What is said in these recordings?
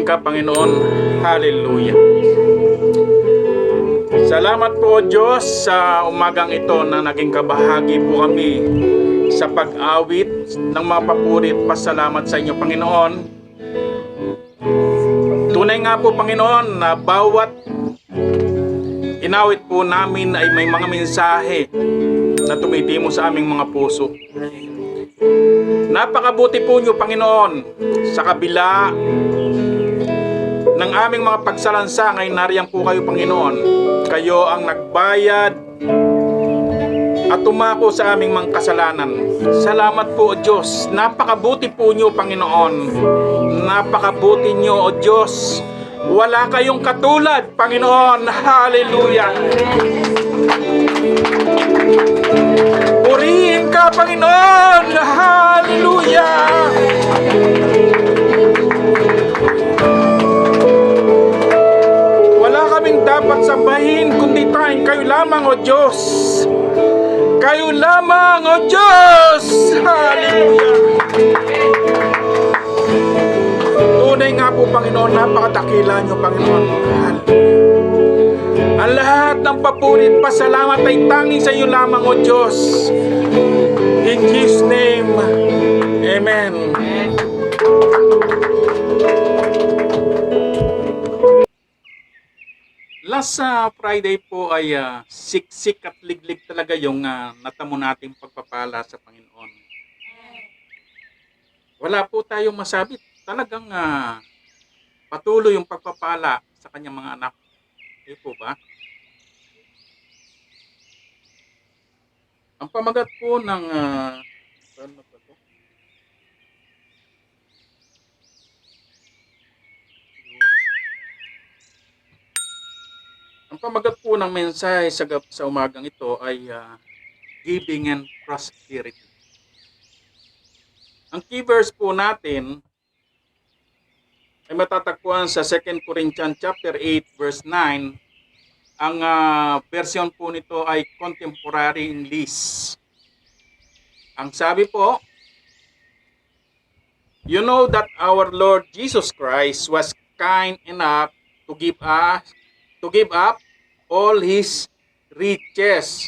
ka, Panginoon. Hallelujah. Salamat po, Diyos, sa umagang ito na naging kabahagi po kami sa pag-awit ng mga papuri at pasalamat sa inyo, Panginoon. Tunay nga po, Panginoon, na bawat inawit po namin ay may mga mensahe na tumitimo sa aming mga puso. Napakabuti po nyo, Panginoon, sa kabila ng aming mga pagsalansangay, nariyan po kayo, Panginoon. Kayo ang nagbayad at tumako sa aming mga kasalanan. Salamat po, O Diyos. Napakabuti po nyo, Panginoon. Napakabuti nyo, O Diyos. Wala kayong katulad, Panginoon. Hallelujah. Purihin ka, Panginoon. Hallelujah. Wala kaming dapat sambahin kundi tayong kayo lamang, O Diyos. Kayo lamang, O Diyos. Hallelujah. Tunay nga po, Panginoon, napakadakila nyo, Panginoon. Hallelujah. Ang lahat ng papuri at pasalamat ay tanging sa iyo lamang, O Diyos. In Jesus' name, Amen. Last Friday po ay siksik at liglig talaga yung natamo nating pagpapala sa Panginoon. Wala po tayong masabi. Talagang patuloy yung pagpapala sa kanyang mga anak. Hindi po ba? Ang pamagat po ng ano ba to? Ang pamagat po ng mensahe sa umagang ito ay giving and prosperity. Ang key verse po natin ay matatagpuan sa 2 Corinthians chapter 8 verse 9. Ang version po nito ay Contemporary English. Ang sabi po, you know that our Lord Jesus Christ was kind enough to give up all his riches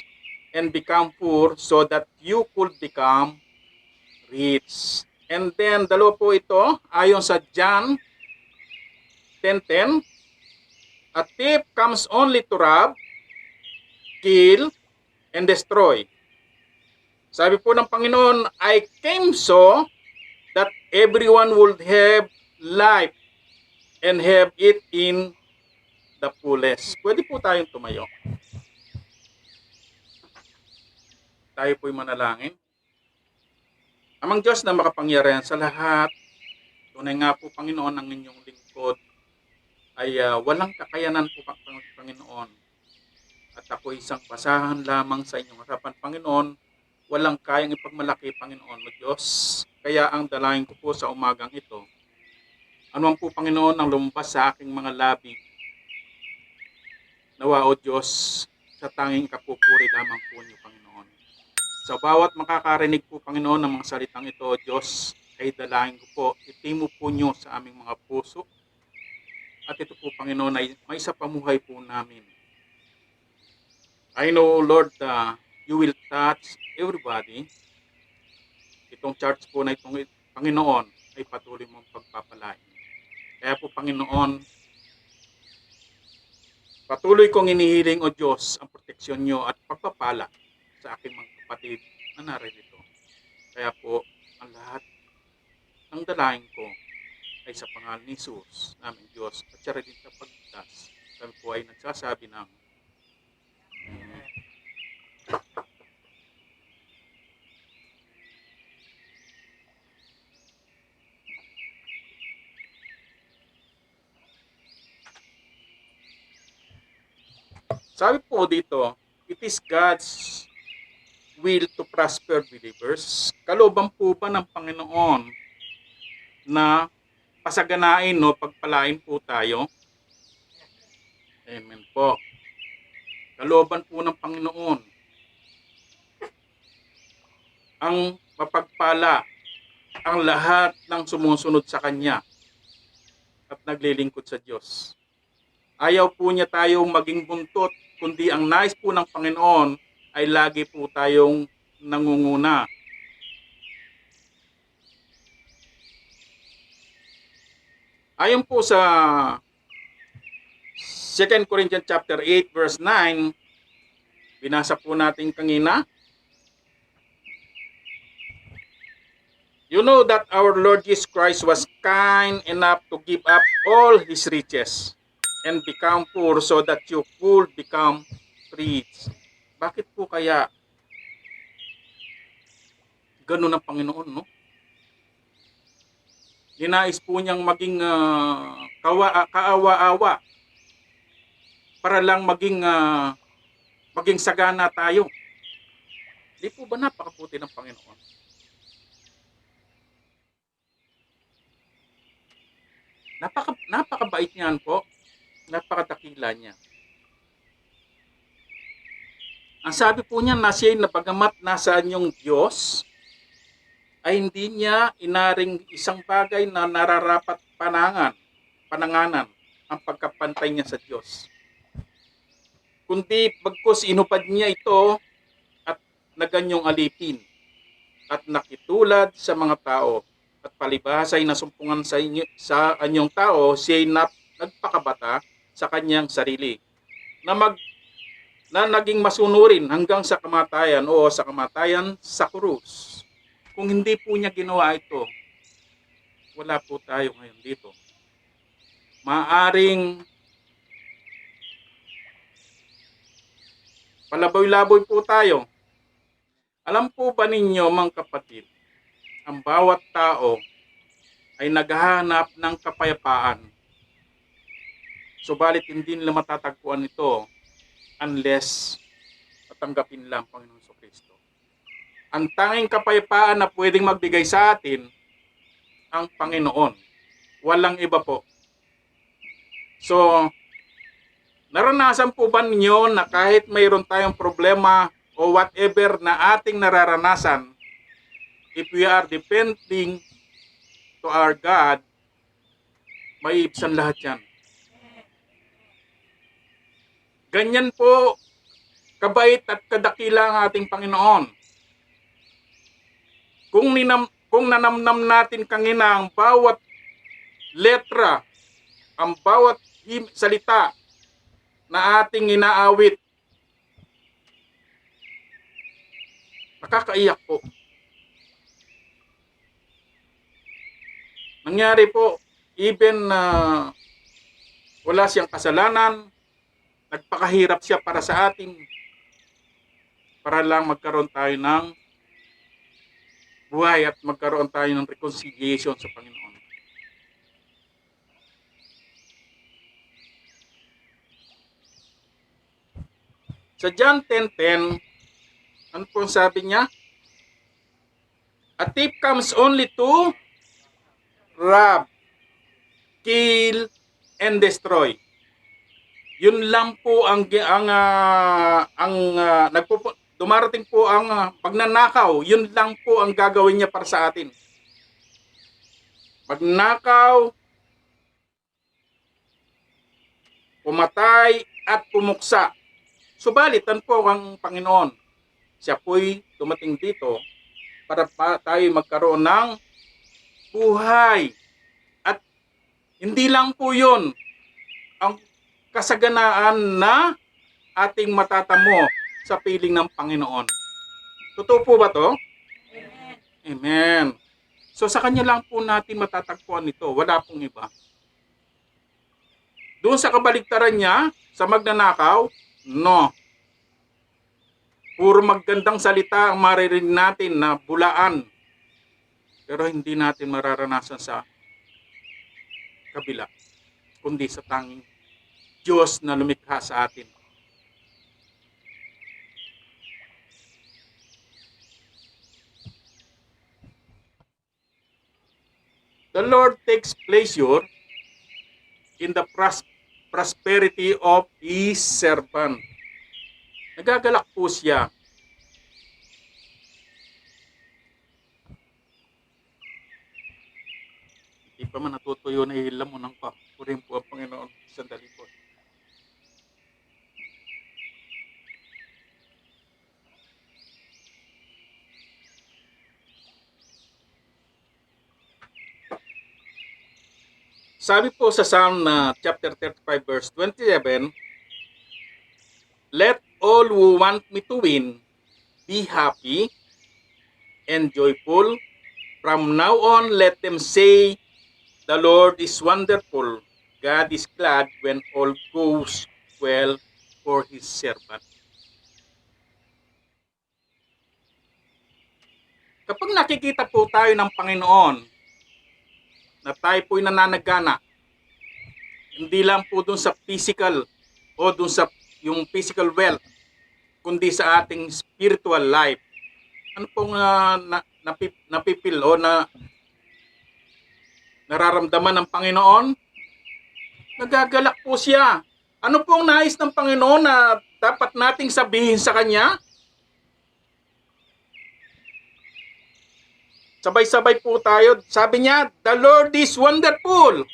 and become poor so that you could become rich. And then dalawa po ito ayon sa John 10:10. A thief comes only to rob, kill, and destroy. Sabi po ng Panginoon, I came so that everyone would have life and have it in the fullest. Pwede po tayong tumayo. Tayo po'y manalangin. Amang Diyos na makapangyarihan sa lahat, tunay nga po, Panginoon, ang inyong lingkod ay walang kakayanan po, Panginoon. At ako isang basahan lamang sa inyong harapan, Panginoon. Walang kayang ipagmalaki, Panginoon o Diyos. Kaya ang dalangin ko po sa umagang ito, anuman po, Panginoon, ang lumabas sa aking mga labi, nawa o Diyos, sa tanging kapupuri lamang po niyo, Panginoon. Sa bawat makakarinig po, Panginoon, ng mga salitang ito, o Diyos, ay dalangin ko po, itimo po niyo sa aming mga puso. At ito po, Panginoon, ay may sa pamuhay po namin. I know, Lord, you will touch everybody. Itong church po na itong Panginoon ay patuloy mong pagpapalain. Kaya po, Panginoon, patuloy kong inihiling, O Diyos, ang proteksyon nyo at pagpapala sa aking mga kapatid na naririto. Kaya po, ang lahat ng dalangin ko ay sa pangalan ni Jesus, namin Diyos, at siya rin sa pagligtas. Kami po ay nagsasabi ng sabi po dito, it is God's will to prosper believers. Kalooban po ba ng Panginoon na pasaganain, no, pagpalain po tayo? Amen po. Kalooban po ng Panginoon ang mapagpala ang lahat ng sumusunod sa Kanya. at naglilingkod sa Diyos. Ayaw po niya tayong maging buntot, kundi ang nais po ng Panginoon ay lagi po tayong nangunguna. Ayon po sa 2 Corinthians chapter 8 verse 9, binasa po natin kanina. You know that our Lord Jesus Christ was kind enough to give up all His riches and become poor so that you could become rich. Bakit po kaya ganun ang Panginoon, no? Ninais po niyang maging kaawa-awa para lang maging sagana tayo. Di po ba napakabuti ng Panginoon? Napakabait niyan po. Napakatakila niya. Ang sabi po niya na siya na bagamat nasaan yung Diyos, ay hindi niya inaring isang bagay na nararapat pananganan ang pagkapantay niya sa Diyos. Kundi bagkus inupad niya ito at naganyong alipin at nakitulad sa mga tao at palibhasa ay nasumpungan sa anyong tao, siya ay nagpakabata sa kanyang sarili na naging masunurin hanggang sa kamatayan o sa kamatayan sa krus. Kung hindi po niya ginawa ito, wala po tayo ngayon dito. Maaring palaboy-laboy po tayo. Alam po ba ninyo, mga kapatid, ang bawat tao ay naghahanap ng kapayapaan. Subalit hindi nila matatagpuan ito unless matanggapin lang Panginoon Kristo. Ang tanging kapayapaan na pwedeng magbigay sa atin ang Panginoon. Walang iba po. So, naranasan po ba ninyo na kahit mayroon tayong problema o whatever na ating nararanasan, if we are depending to our God, maiibsan lahat yan. Ganyan po kabait at kadakila ang ating Panginoon. Kung nanamnam natin kanina ang bawat letra, ang bawat salita na ating inaawit, nakakaiyak po. Nangyari po, even wala siyang kasalanan, nagpakahirap siya para sa atin, para lang magkaroon tayo ng buhay at magkaroon tayo ng reconciliation sa Panginoon. Sa John 10:10, ano po sabi niya? A thief comes only to rob, kill, and destroy. Yun lang po dumarating po ang pagnanakaw, yun lang po ang gagawin niya para sa atin. Magnakaw, pumatay, at pumuksa. Subalit, po ang Panginoon. Siya po'y dumating dito para tayo magkaroon ng buhay. At hindi lang po yun ang kasaganaan na ating matatamo sa piling ng Panginoon. Totoo po ba to? Amen. Amen. So sa Kanya lang po natin matatagpuan ito. Wala pong iba. Doon sa kabaligtaran niya, sa magnanakaw, no. Puro magandang salita ang maririnig natin na bulaan. Pero hindi natin mararanasan sa kabila. Kundi sa tanging Diyos na lumikha sa atin. The Lord takes pleasure in the prosperity of His servant. Nagagalak po siya. Hindi pa pa man natutuyo na ilamunan ko. Purihin po ang Panginoon. Sandali po. Sabi po sa Psalm chapter 35 verse 27, let all who want me to win be happy and joyful. From now on, let them say, the Lord is wonderful. God is glad when all goes well for His servant. Kapag nakikita po tayo ng Panginoon, na tayo po'y nananagana, hindi lang po dun sa physical o dun sa yung physical wealth, kundi sa ating spiritual life. Ano pong napipil o nararamdaman ng Panginoon? Nagagalak po siya. Ano pong nais ng Panginoon na dapat nating sabihin sa Kanya? Sabay-sabay po tayo. Sabi niya, the Lord is wonderful.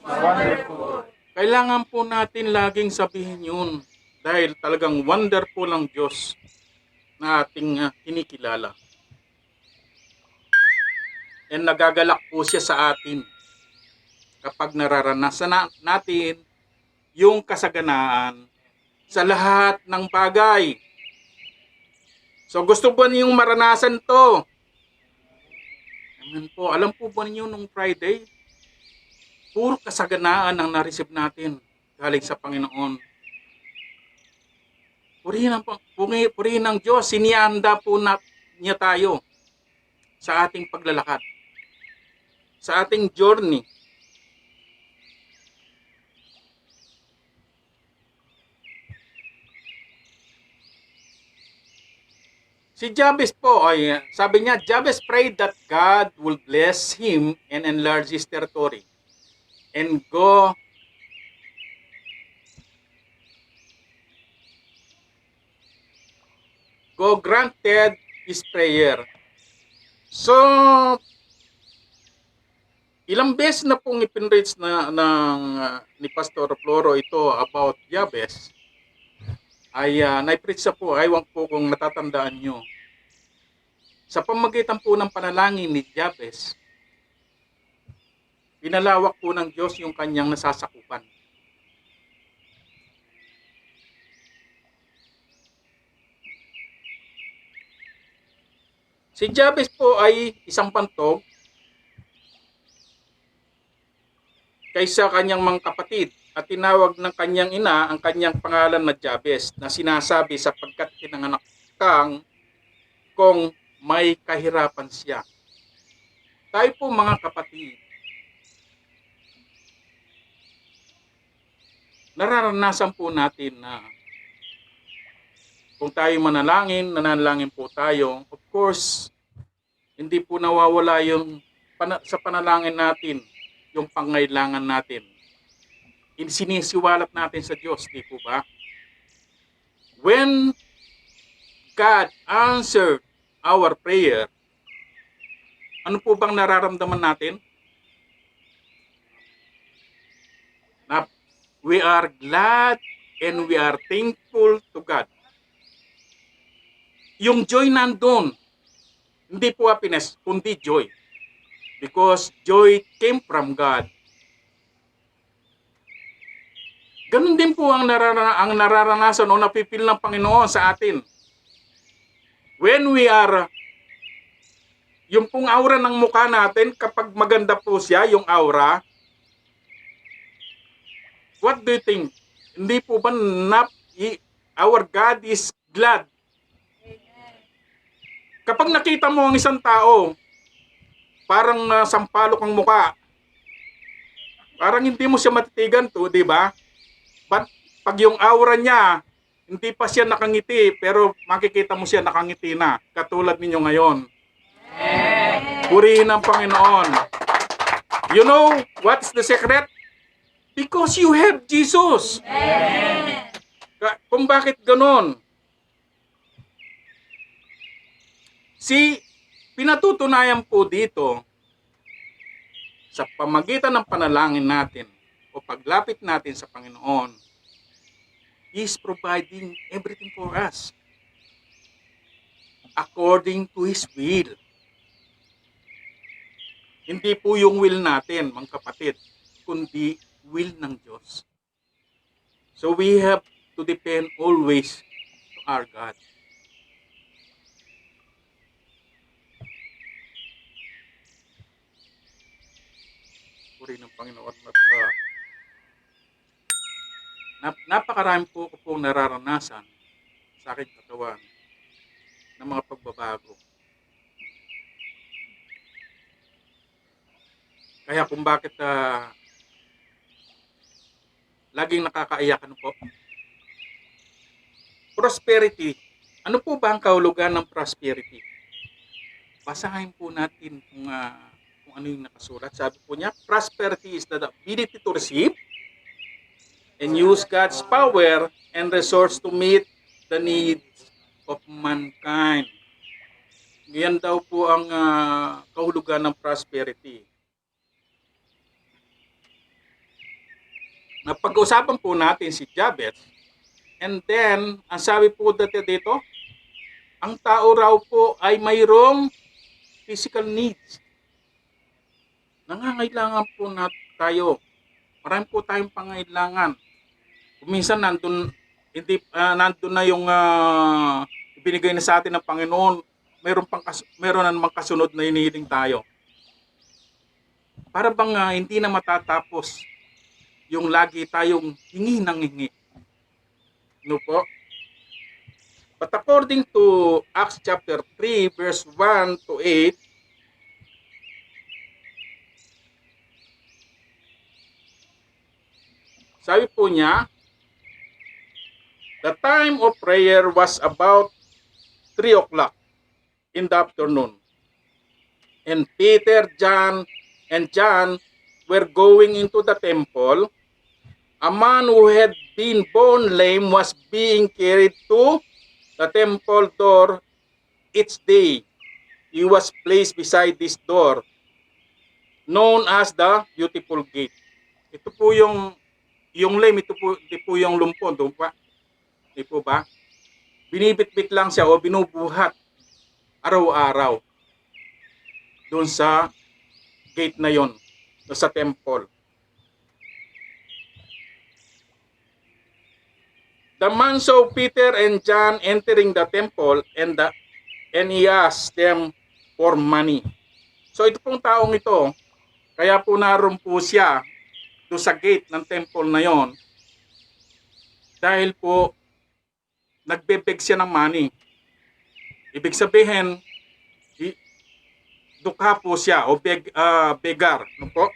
Wonderful. Kailangan po natin laging sabihin yun. Dahil talagang wonderful ang Diyos na ating kinikilala. And nagagalak po siya sa atin kapag nararanasan natin yung kasaganaan sa lahat ng bagay. So gusto ba niyong maranasan to? Amen po. Alam po ba niyo nung Friday, puro kasaganaan ang na-receive natin galing sa Panginoon. Purihin ng Diyos, sinihanda po niya tayo sa ating paglalakad, sa ating journey. Si Jabez po, sabi niya, Jabez prayed that God will bless him and enlarge his territory and go granted his prayer. So, ilang beses na pong ipinreach ni Pastor Floro ito about Jabez. Ay naipreach sa po, aywan po kung natatandaan nyo. Sa pamagitan po ng panalangin ni Jabez, pinalawak po ng Diyos yung kanyang nasasakupan. Si Jabez po ay isang pantog kaysa kanyang mga kapatid at tinawag ng kanyang ina ang kanyang pangalan na Jabez na sinasabi sapagkat pinanganak kang kung may kahirapan siya. Tayo po mga kapatid, nararanasan po natin na kung tayo nanalangin po tayo, of course, hindi po nawawala yung sa panalangin natin, yung pangailangan natin. Sinisiwalat natin sa Diyos, di po ba? When God answered our prayer, ano po bang nararamdaman natin? Na we are glad and we are thankful to God. Yung joy nandun, hindi po happiness, kundi joy. Because joy came from God. Ganun din po ang nararanasan o napipil ng Panginoon sa atin. When we are, yung pong aura ng mukha natin, kapag maganda po siya, yung aura, what do you think? Hindi po ba our God is glad? Kapag nakita mo ang isang tao, parang sampalok ang mukha, parang hindi mo siya matitigan to, di ba? But pag yung aura niya, hindi pa siya nakangiti, pero makikita mo siya nakangiti na, katulad ninyo ngayon. Purihin ang Panginoon. You know what's the secret? Because you have Jesus. Amen. Kung bakit ganon? Pinatutunayan po dito sa pamagitan ng panalangin natin o paglapit natin sa Panginoon, He is providing everything for us according to His will. Hindi po yung will natin, mga kapatid, kundi will ng Diyos. So we have to depend always to our God. Puri ng Panginoon at napakarami po ko pong nararanasan sa aking katawan ng mga pagbabago. Kaya kung bakit laging nakakaiyak, ano po? Prosperity. Ano po ba ang kahulugan ng prosperity? Basahin po natin kung ano yung nakasulat. Sabi po niya, prosperity is the ability to receive and use God's power and resource to meet the needs of mankind. Yan daw po ang kahulugan ng prosperity. Napag-usapan po natin si Jabez, and then, ang sabi po dito, ang tao raw po ay mayroong physical needs. Nangangailangan po na tayo. Marami po tayong pangailangan. Minsan nandun na yung ibinigay na sa atin ng Panginoon, meron na namang kasunod na hinihiling tayo. Para bang hindi na matatapos yung lagi tayong hingi ng hingi. No po? But according to Acts chapter 3 verse 1 to 8, sabi po niya, the time of prayer was about 3 o'clock in the afternoon. And Peter, John were going into the temple. A man who had been born lame was being carried to the temple door each day. He was placed beside this door, known as the Beautiful Gate. Ito po yung lame, ito po yung lumpon, di po ba? Binibitbit lang siya o binubuhat araw-araw doon sa gate na yon, doon sa temple. The man saw Peter and John entering the temple and he asked them for money. So ito pong taong ito, kaya po naroon po siya doon sa gate ng temple na yon dahil po nagbebeg siya ng money. Ibig sabihin, dukha po siya o begar. No po?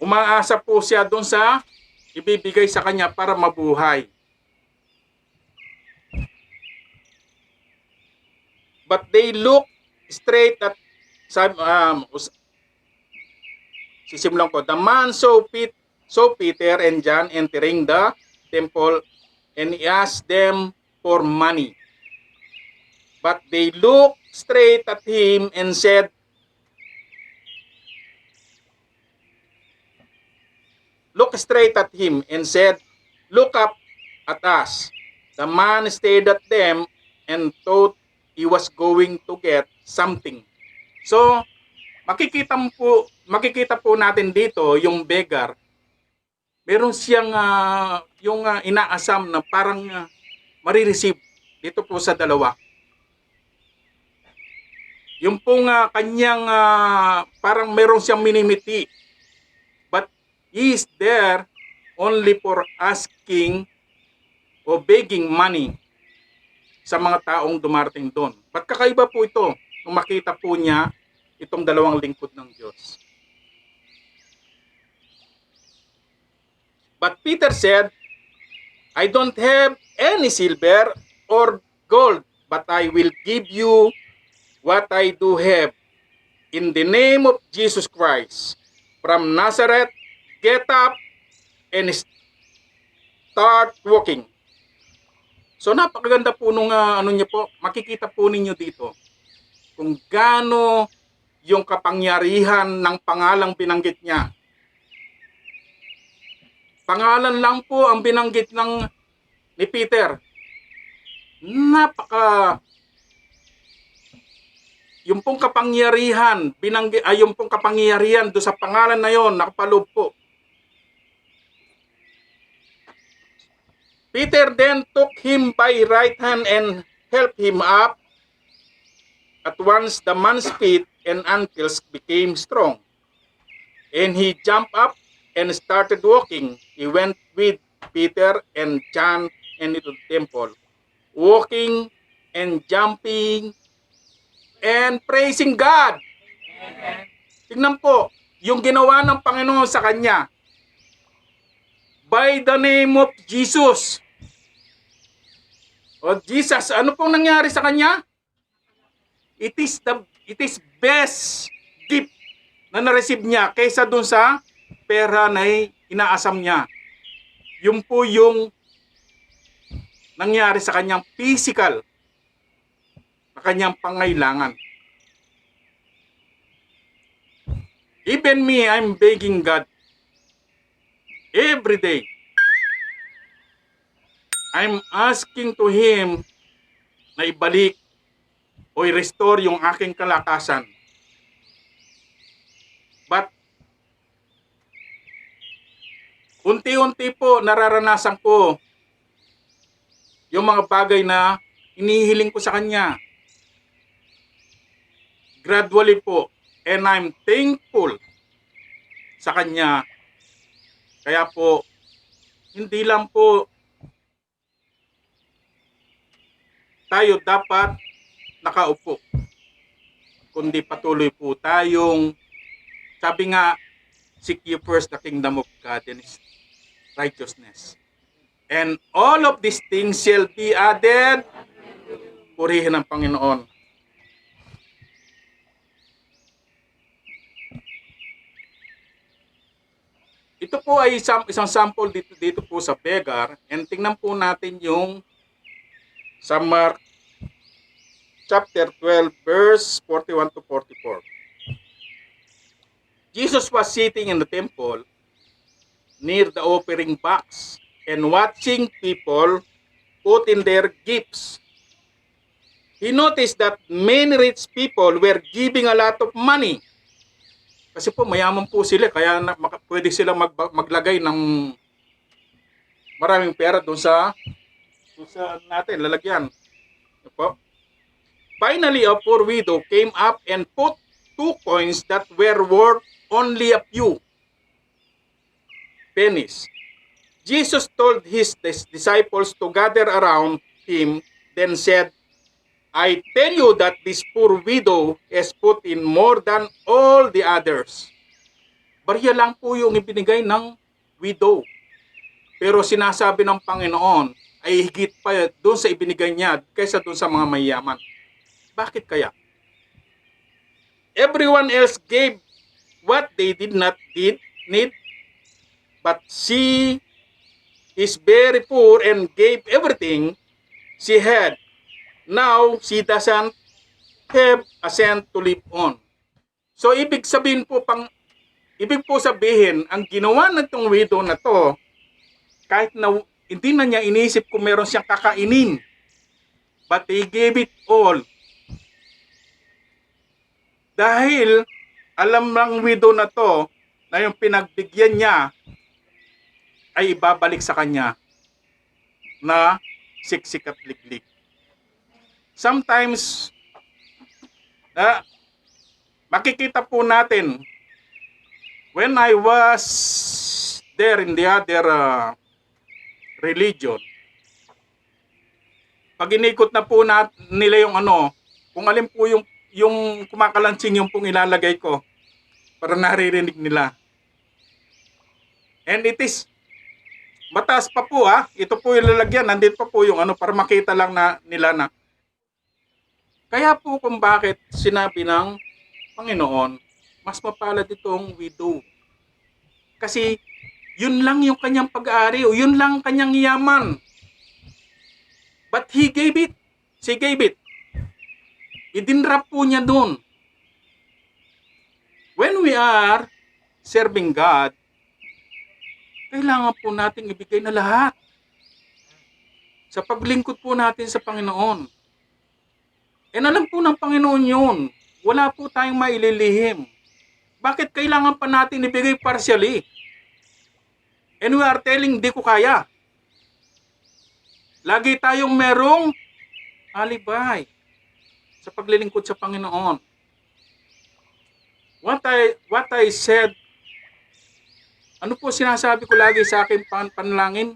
Umaasa po siya doon sa ibibigay sa kanya para mabuhay. But they look straight at sisimulan ko. The man saw Peter and John entering the temple and he asked them for money. But they looked straight at him and said, "Look straight at him and said, look up at us." The man stared at them and thought he was going to get something. So, makikita po natin dito yung beggar. Meron siyang inaasam na parang marireceive dito po sa dalawa. Yung pong kanyang parang meron siyang minimiti. But he is there only for asking o begging money sa mga taong dumarating doon. Ba't kakaiba po ito nung makita po niya itong dalawang lingkod ng Diyos? But Peter said, "I don't have any silver or gold, but I will give you what I do have. In the name of Jesus Christ, from Nazareth, get up and start walking." So napakaganda po nung niya po. Makikita po ninyo dito kung gaano yung kapangyarihan ng pangalang binanggit niya. Pangalan lang po ang binanggit ni Peter. Yung pong kapangyarihan, yung pong kapangyarihan do sa pangalan na yon, nakapaloob po. Peter then took him by right hand and helped him up. At once the man's feet and ankles became strong, and he jumped up and started walking. He went with Peter and John into the temple, walking and jumping and praising God. Tingnan po, yung ginawa ng Panginoon sa kanya. By the name of Jesus. O Jesus, ano pong nangyari sa kanya? It is best gift na na-receive niya kaysa dun sa pera na inaasam niya. Yung po yung nangyari sa kanyang physical, sa kanyang pangailangan. Even me, I'm begging God every day. I'm asking to Him na ibalik o i-restore yung aking kalakasan. But unti-unti po nararanasan ko yung mga bagay na inihiling ko sa Kanya. Gradually po. And I'm thankful sa Kanya. Kaya po, hindi lang po tayo dapat nakaupo, kundi patuloy po tayong, sabi nga, seek ye first the kingdom of God and His righteousness. And all of these things shall be added. Purihin ang Panginoon. Ito po ay isang sample dito po sa beggar. And tingnan po natin yung sa Mark chapter 12 verse 41 to 44. Jesus was sitting in the temple near the offering box and watching people put in their gifts. He noticed that many rich people were giving a lot of money. Kasi po mayaman po sila, kaya pwede silang maglagay ng maraming pera doon sa natin, lalagyan. Po. Finally, a poor widow came up and put 2 coins that were worth only a few pennies. Jesus told his disciples to gather around him, then said, I tell you that this poor widow has put in more than all the others. Barya lang po yung ibinigay ng widow. Pero sinasabi ng Panginoon ay higit pa doon sa ibinigay niya kaysa doon sa mga mayaman. Bakit kaya? Everyone else gave what they did not need, but she is very poor and gave everything she had. Now, she doesn't have a cent to live on. So, ibig po sabihin, ang ginawa ng itong widow na to, kahit na hindi na niya inisip kung meron siyang kakainin, but he gave it all. Dahil alam ng widow na to na yung pinagbigyan niya ay ibabalik sa kanya na siksik at liglig. Sometimes, makikita po natin, when I was there in the other religion, pag inikot na po nila yung kung alin po yung kumakalansing yung pong ilalagay ko para naririnig nila. And it is mataas pa po ito po yung lalagyan, nandito pa po yung para makita lang nila na. Kaya po kung bakit sinabi ng Panginoon, mas mapalad itong widow. Kasi yun lang yung kanyang pag-aari o yun lang kanyang yaman. But he gave it. She gave it. Idinrap po niya doon. when we are serving God, kailangan po nating ibigay na lahat. Sa paglingkod po natin sa Panginoon. And alam po ng Panginoon yun. Wala po tayong maililihim. Bakit kailangan pa natin ibigay partially? And we are telling, di ko kaya. Lagi tayong merong alibay sa paglilingkod sa Panginoon. What I said, ano po sinasabi ko lagi sa aking panalangin?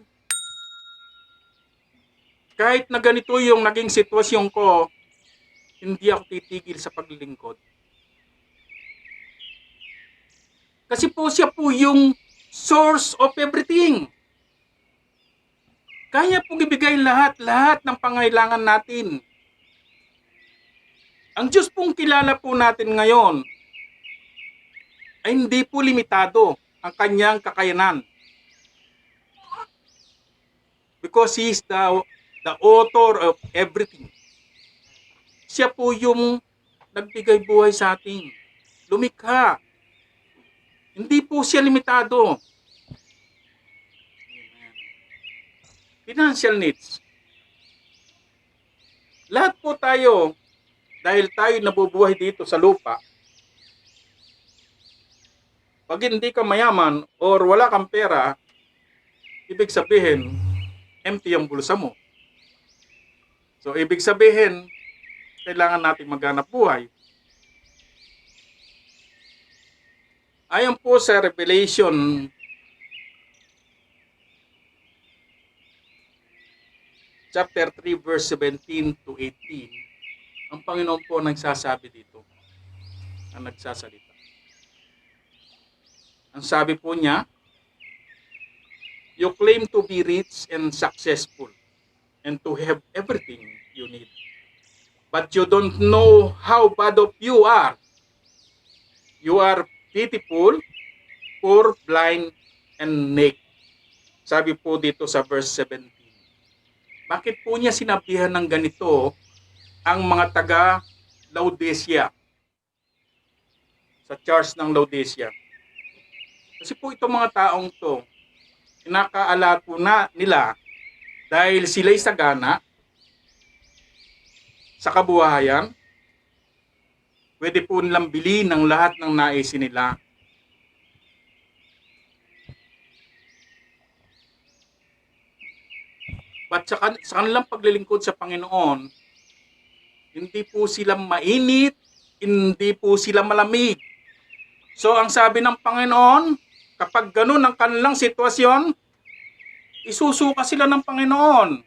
Kahit na ganito yung naging sitwasyon ko, hindi ako titigil sa paglilingkod. Kasi po siya po yung source of everything. Kaya pong ibigay lahat ng pangailangan natin. Ang Diyos pong kilala po natin ngayon ay hindi po limitado ang kanyang kakayanan. Because He is the author of everything. Siya po yung nagbigay buhay sa atin. Lumikha. Hindi po siya limitado. Amen. Financial needs. Lahat po tayo, dahil tayo nabubuhay dito sa lupa, pag hindi ka mayaman or wala kang pera, ibig sabihin, empty ang bulsa mo. So, ibig sabihin, kailangan natin maghanap buhay. Ayon po sa Revelation chapter 3 verse 17 to 18, ang Panginoon po nagsasabi dito, ang nagsasalita. Ang sabi po niya, you claim to be rich and successful and to have everything you need. But you don't know how bad of you are. You are pitiful, poor, blind, and naked. Sabi po dito sa verse 17. Bakit po niya sinabihan ng ganito ang mga taga Laodicea? Sa church ng Laodicea. Kasi po itong mga taong to, inakaala po na nila dahil sila'y sagana sa kabuhayan, pwede po nilang bilhin ng lahat ng naisin nila. But sa kanilang paglilingkod sa Panginoon, hindi po sila mainit, hindi po sila malamig. So ang sabi ng Panginoon, kapag ganun ang kanilang sitwasyon, isusuka sila ng Panginoon.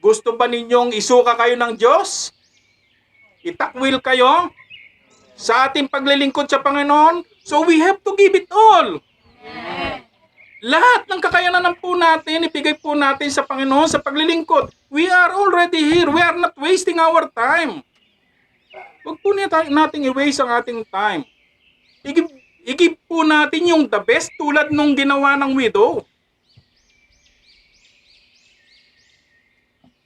Gusto ba ninyong isuka kayo ng Diyos? Itakwil kayo sa ating paglilingkod sa Panginoon? So we have to give it all. Lahat ng kakayanan po natin, ibigay po natin sa Panginoon sa paglilingkod. We are already here. We are not wasting our time. Huwag po natin i-waste ang ating time. I-give po natin yung the best tulad nung ginawa ng widow.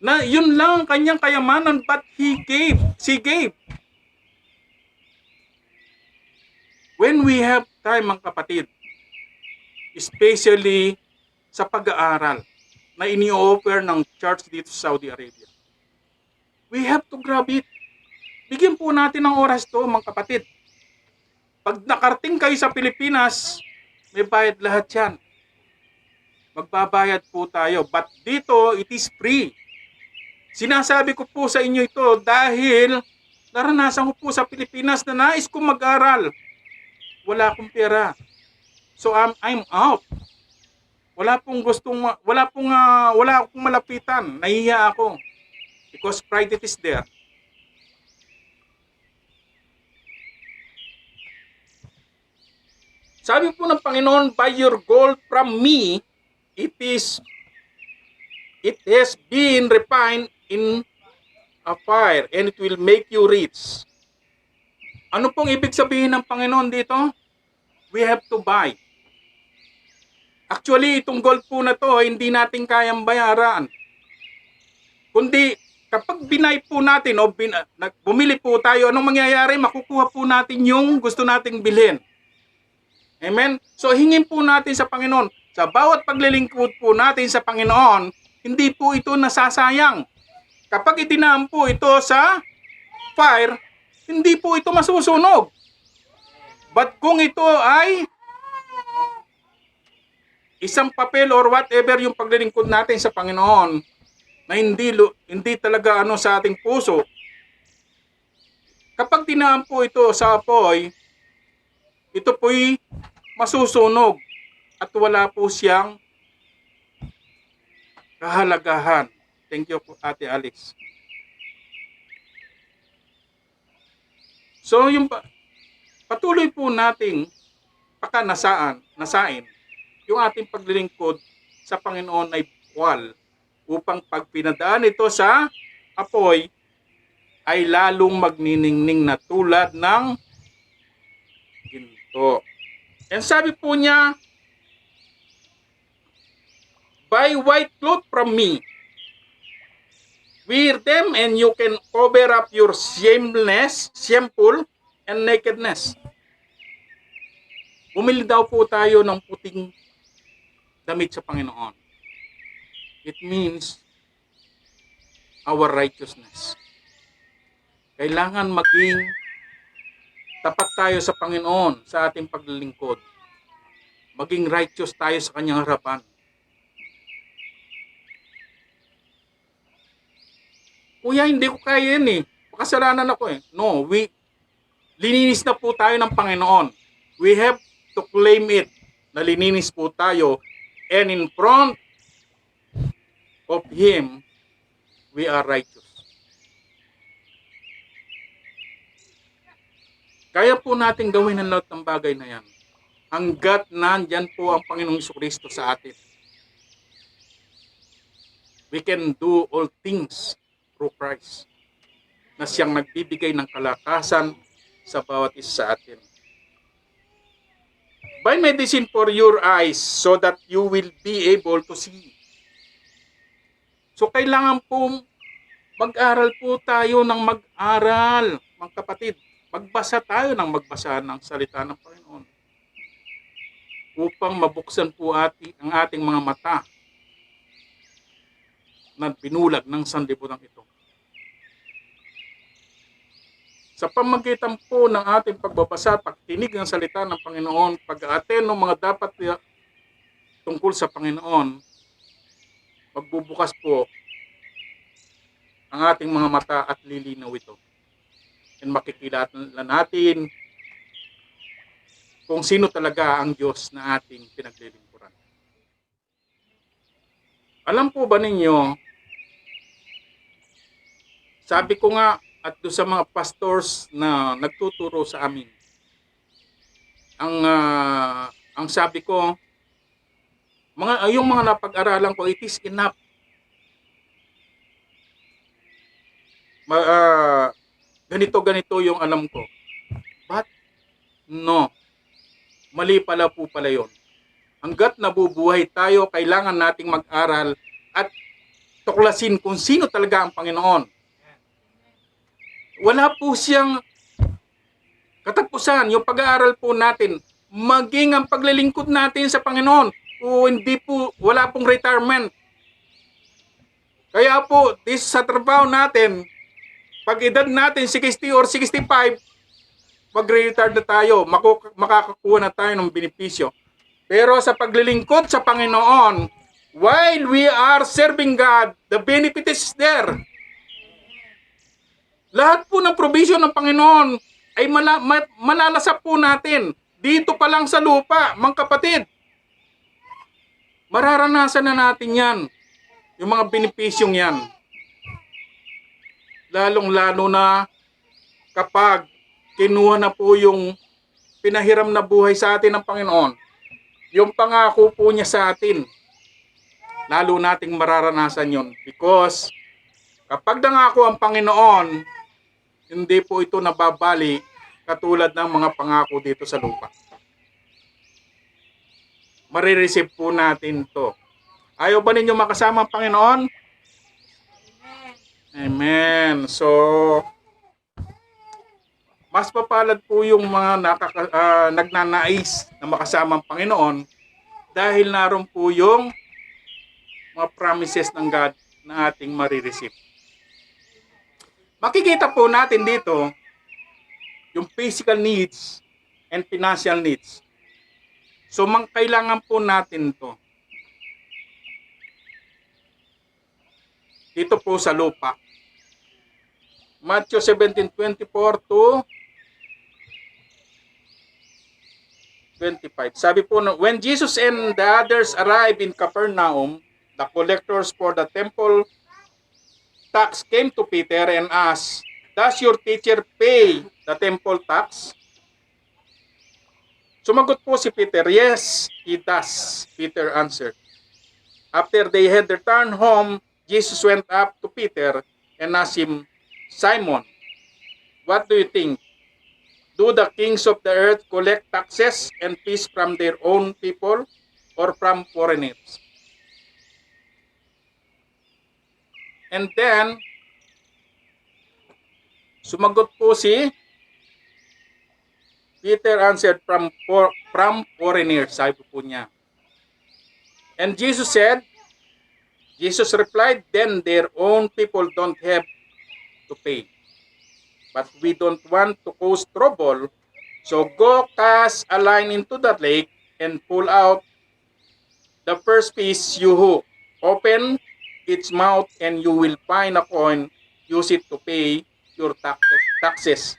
Na yun lang ang kanyang kayamanan, but she gave. When we have time, mga kapatid, especially sa pag-aaral na ini-offer ng church dito sa Saudi Arabia, we have to grab it. Bigyan po natin ng oras to, mga kapatid. Pag nakarating kayo sa Pilipinas, may bayad lahat yan. Magbabayad po tayo. But dito, it is free. Sinasabi ko po sa inyo ito dahil naranasan ko po sa Pilipinas na nais kong mag-aral. Wala akong pera. So I'm out. Wala akong malapitan. Nahihiya ako. Because pride is there. Sabi po ng Panginoon, buy your gold from me, it has been refined in a fire and it will make you rich. Ano pong ibig sabihin ng Panginoon dito? We have to buy. Actually, itong gold po na to, hindi natin kayang bayaran. Kundi, kapag binay po natin o bumili po tayo, anong mangyayari? Makukuha po natin yung gusto nating bilhin. Amen? So hingin po natin sa Panginoon, sa bawat paglilingkod po natin sa Panginoon, hindi po ito nasasayang. Kapag itinaan po ito sa fire, hindi po ito masusunog. But kung ito ay isang papel or whatever yung paglilingkod natin sa Panginoon, na hindi talaga sa ating puso, kapag tinaan po ito sa apoy, ito po'y masusunog at wala po siyang kahalagahan. Thank you po, Ate Alice. So yung patuloy po nating nasain yung ating paglilingkod sa Panginoon ay buwal upang pag pinadaan ito sa apoy ay lalong magniningning na tulad ng ginto. And sabi po niya, buy white cloth from me. Wear them and you can cover up your shameful and nakedness. Bumili daw po tayo ng puting damit sa Panginoon. It means our righteousness. Kailangan maging tapat tayo sa Panginoon sa ating paglilingkod. Maging righteous tayo sa kanyang harapan. Kuya, hindi ko kaya yan eh. Pakasalanan ako eh. No, lininis na po tayo ng Panginoon. We have to claim it na lininis po tayo, and in front of Him, we are righteous. Kaya po natin gawin ang lahat ng bagay na yan. Hanggat nandyan po ang Panginoong Jesucristo sa atin. We can do all things through Christ, na siyang nagbibigay ng kalakasan sa bawat isa sa atin. Buy medicine for your eyes so that you will be able to see. So kailangan po mag-aral po tayo ng mag-aral, mga kapatid. Magbasa tayo ng magbasa ng salita ng Panginoon upang mabuksan po ang ating mga mata na binulag ng sanlibutan ito. Sa pamagitan po ng ating pagbabasa, pagtinig ng salita ng Panginoon, pag-aaten ng mga dapat tungkol sa Panginoon, magbubukas po ang ating mga mata at lilinaw ito. And makikilala natin kung sino talaga ang Diyos na ating pinaglilingkuran. Alam po ba ninyo, sabi ko nga, at doon sa mga pastors na nagtuturo sa amin, ang sabi ko, yung mga napag-aralan ko, it is enough. Ganito yung alam ko. But, no. Mali pala po pala yun. Hanggat nabubuhay tayo, kailangan nating mag-aral at tuklasin kung sino talaga ang Panginoon. Wala po siyang katapusan. Yung pag-aaral po natin, maging ang paglilingkod natin sa Panginoon, wala pong retirement. Kaya po, sa trabaho natin, pag edad natin 60 or 65, mag-retire na tayo, makakakuha na tayo ng benepisyo. Pero sa paglilingkod sa Panginoon, while we are serving God, the benefit is there. Lahat po ng provision ng Panginoon ay malalasap po natin. Dito pa lang sa lupa, mga kapatid. Mararanasan na natin yan. Yung mga benepisyong yan. Lalong-lalo na kapag kinuha na po yung pinahiram na buhay sa atin ng Panginoon. Yung pangako po niya sa atin. Lalo nating mararanasan yon. Because kapag nangako ang Panginoon, hindi po ito nababali katulad ng mga pangako dito sa lupa. Marireceive po natin to. Ayaw ba ninyo makasama ang Panginoon? Amen. So, mas papalad po yung mga nagnanais na makasama ang Panginoon dahil naroon po yung mga promises ng God na ating marireceive. Makikita po natin dito yung physical needs and financial needs. So, kailangan po natin to dito po sa lupa. Matthew 17:24 to 25. Sabi po, when Jesus and the others arrived in Capernaum, the collectors for the temple tax came to Peter and asked, "Does your teacher pay the temple tax?" Sumagot po si Peter, "Yes, he does," Peter answered. After they had returned home, Jesus went up to Peter and asked him, "Simon, what do you think? Do the kings of the earth collect taxes and fees from their own people or from foreigners?" And then, sumagot po si Peter answered, from foreigners, sabi po niya. And Jesus replied, "Then their own people don't have to pay. But we don't want to cause trouble, so go cast a line into the lake and pull out the first piece you hook. Open its mouth and you will find a coin. Use it to pay your taxes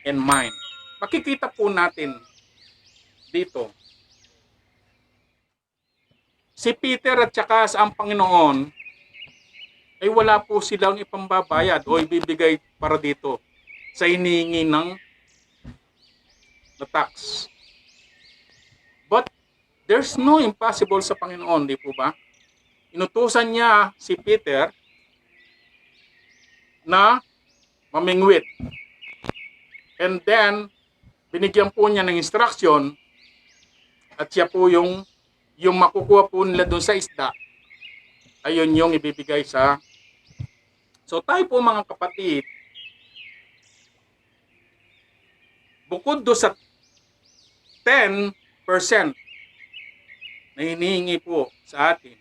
and mine." Makikita po natin dito, si Peter at saka ang Panginoon ay wala po silang ipambabayad o ibibigay para dito sa hinihingi ng tax. But there's no impossible sa Panginoon, di po ba? Inutusan niya si Peter na mamingwit. And then, binigyan po niya ng instruction at siya po yung makukuha po nila doon sa isda, ayun yung ibibigay sa. So tayo po mga kapatid, bukod do sa 10% na hinihingi po sa atin,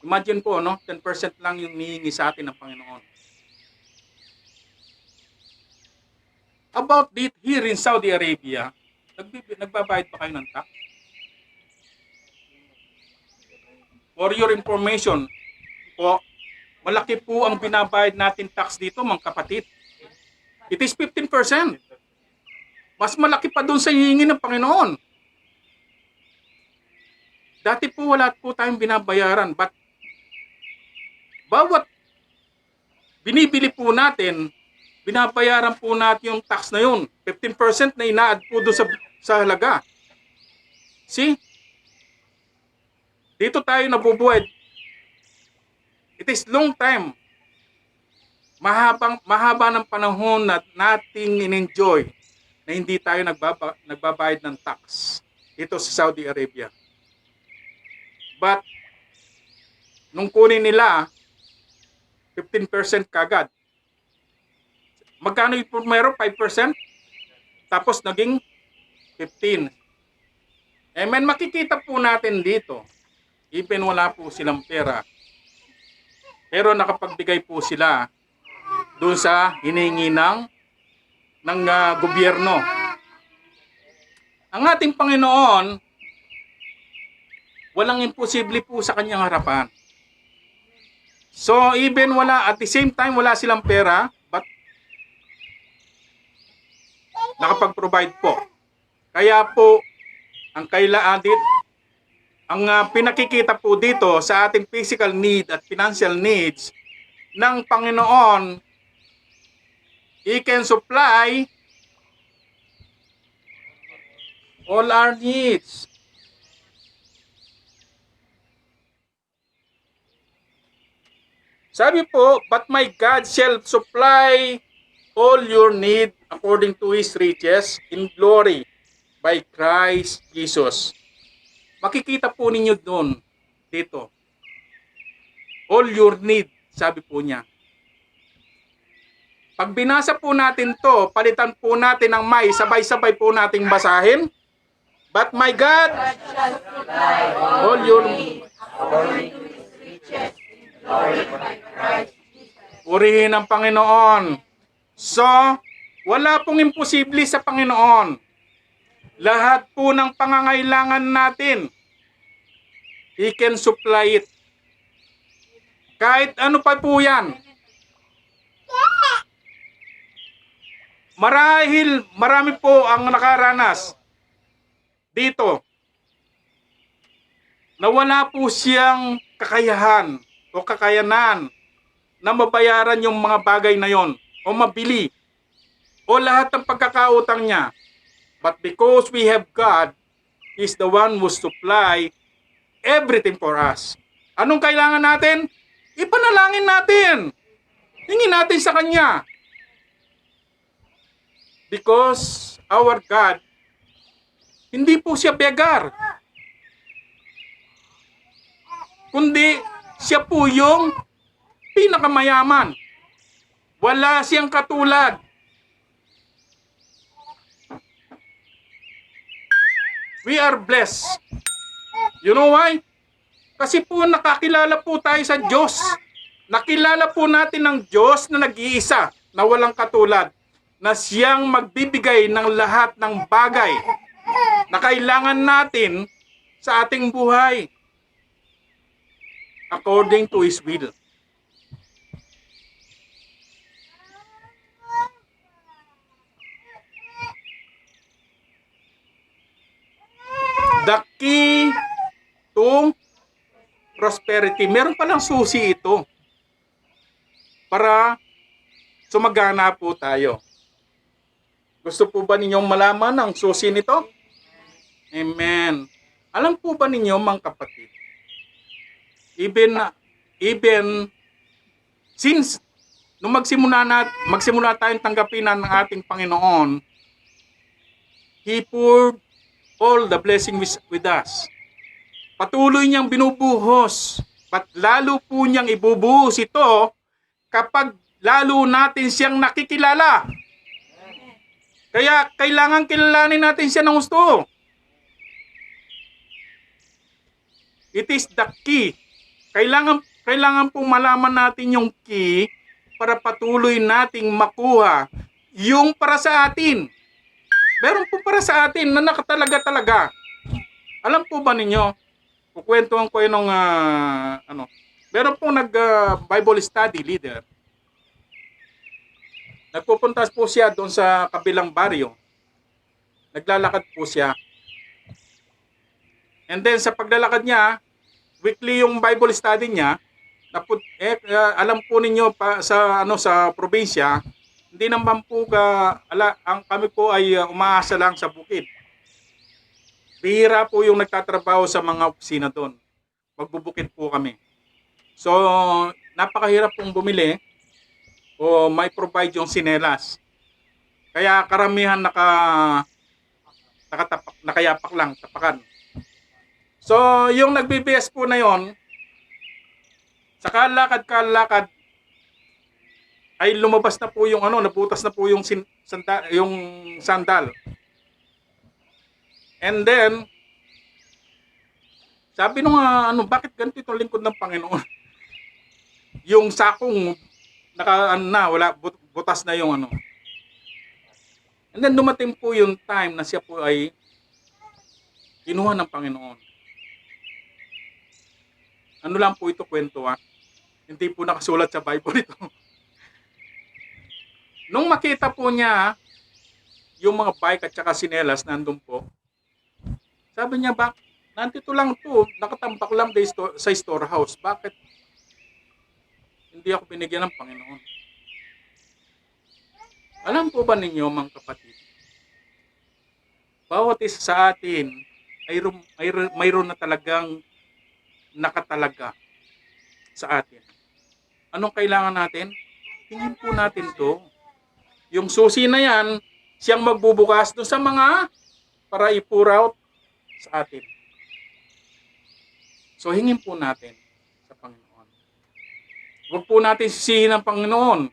imagine po, no, 10% lang yung hinihingi sa atin ng Panginoon. About it, here in Saudi Arabia, nagbabayad pa kayo ng tax? For your information, po, malaki po ang binabayad natin tax dito, mga kapatid. It is 15%. Mas malaki pa doon sa hihingi ng Panginoon. Dati po wala po tayong binabayaran, but bawat binibili po natin, binabayaran po natin yung tax na yun. 15% na ina-add po doon sa halaga. See? Dito tayo nabubuhay. It is long time. Mahaba ng panahon na nating in-enjoy na hindi tayo nagbabayad ng tax dito sa Saudi Arabia. But nung kunin nila 15% kagad. Magkano yung primero? 5%? Tapos naging 15%. Amen, makikita po natin dito, even wala po silang pera, pero nakapagbigay po sila doon sa hinihingi ng gobyerno. Ang ating Panginoon, walang imposible po sa kanyang harapan. So even at the same time wala silang pera, but nakapag-provide po. Kaya po ang pinakikita po dito sa ating physical need at financial needs ng Panginoon, He can supply all our needs. Sabi po, "But my God shall supply all your need according to His riches in glory by Christ Jesus." Makikita po ninyo doon, dito. All your need, sabi po niya. Pag binasa po natin to, palitan po natin ng may, sabay-sabay po nating basahin. But my God, all your... Purihin ang Panginoon. So, wala pong imposible sa Panginoon. Lahat po ng pangangailangan natin, He can supply it. Kahit ano pa po yan. Marami po ang nakaranas dito na wala po siyang kakayahan o kakayanan na mabayaran yung mga bagay na yon o mabili o lahat ng pagkakautang niya. But because we have God, He's the one who supply everything for us. Anong kailangan natin? Ipanalangin natin. Hingin natin sa Kanya. Because our God, hindi po siya beggar. Kundi siya po yung pinakamayaman. Wala siyang katulad. We are blessed. You know why? Kasi po nakakilala po tayo sa Diyos. Nakilala po natin ang Diyos na nag-iisa, na walang katulad, na siyang magbibigay ng lahat ng bagay na kailangan natin sa ating buhay according to His will. The key to prosperity. Meron palang susi ito para sumagana po tayo. Gusto po ba ninyong malaman ang susi nito? Amen. Alam po ba ninyo, mga kapatid, even since nung magsimula tayong tanggapin ng ating Panginoon, He poured all the blessing with us. Patuloy niyang binubuhos, at lalo po niyang ibubuhos ito kapag lalo natin siyang nakikilala. Kaya kailangan kilalanin natin siya ng gusto. It is the key. Kailangan pong malaman natin yung key para patuloy nating makuha yung para sa atin. Meron po para sa atin na nakatalaga-talaga. Alam po ba ninyo, kukwentuhan ko yun ng meron pong Bible study leader. Nagpupunta po siya doon sa kabilang baryo. Naglalakad po siya. And then sa paglalakad niya, weekly yung Bible study niya, alam po ninyo sa probinsya, hindi naman po kami po ay umaasa lang sa bukid. Bihira po yung nagtatrabaho sa mga opisina doon. Magbubukid po kami. So, napakahirap pong bumili o may provide yung sinelas. Kaya karamihan nakayapak lang, tapakan. So, yung nagbibs po na yon, sa kalakad ay lumabas na po yung nabutas na po yung sandal. And then sabi nung bakit ganito itong lingkod ng Panginoon? Yung sakong wala, butas na yung And then dumating po yung time na siya po ay kinuha ng Panginoon. Ano lang po ito kwento Hindi po nakasulat sa Bible ito. Nung makita po niya yung mga bike at saka sinelas nandun po, sabi niya, nandito lang to, nakatambak lang sa storehouse. Bakit hindi ako binigyan ng Panginoon? Alam po ba ninyo, mga kapatid, bawat isa sa atin ay mayroon na talagang nakatalaga sa atin. Anong kailangan natin? Tingin po natin to. Yung susi na yan, siyang magbubukas doon sa mga para i-pour out sa atin. So, hingin po natin sa Panginoon. Huwag po natin sisihin ang Panginoon.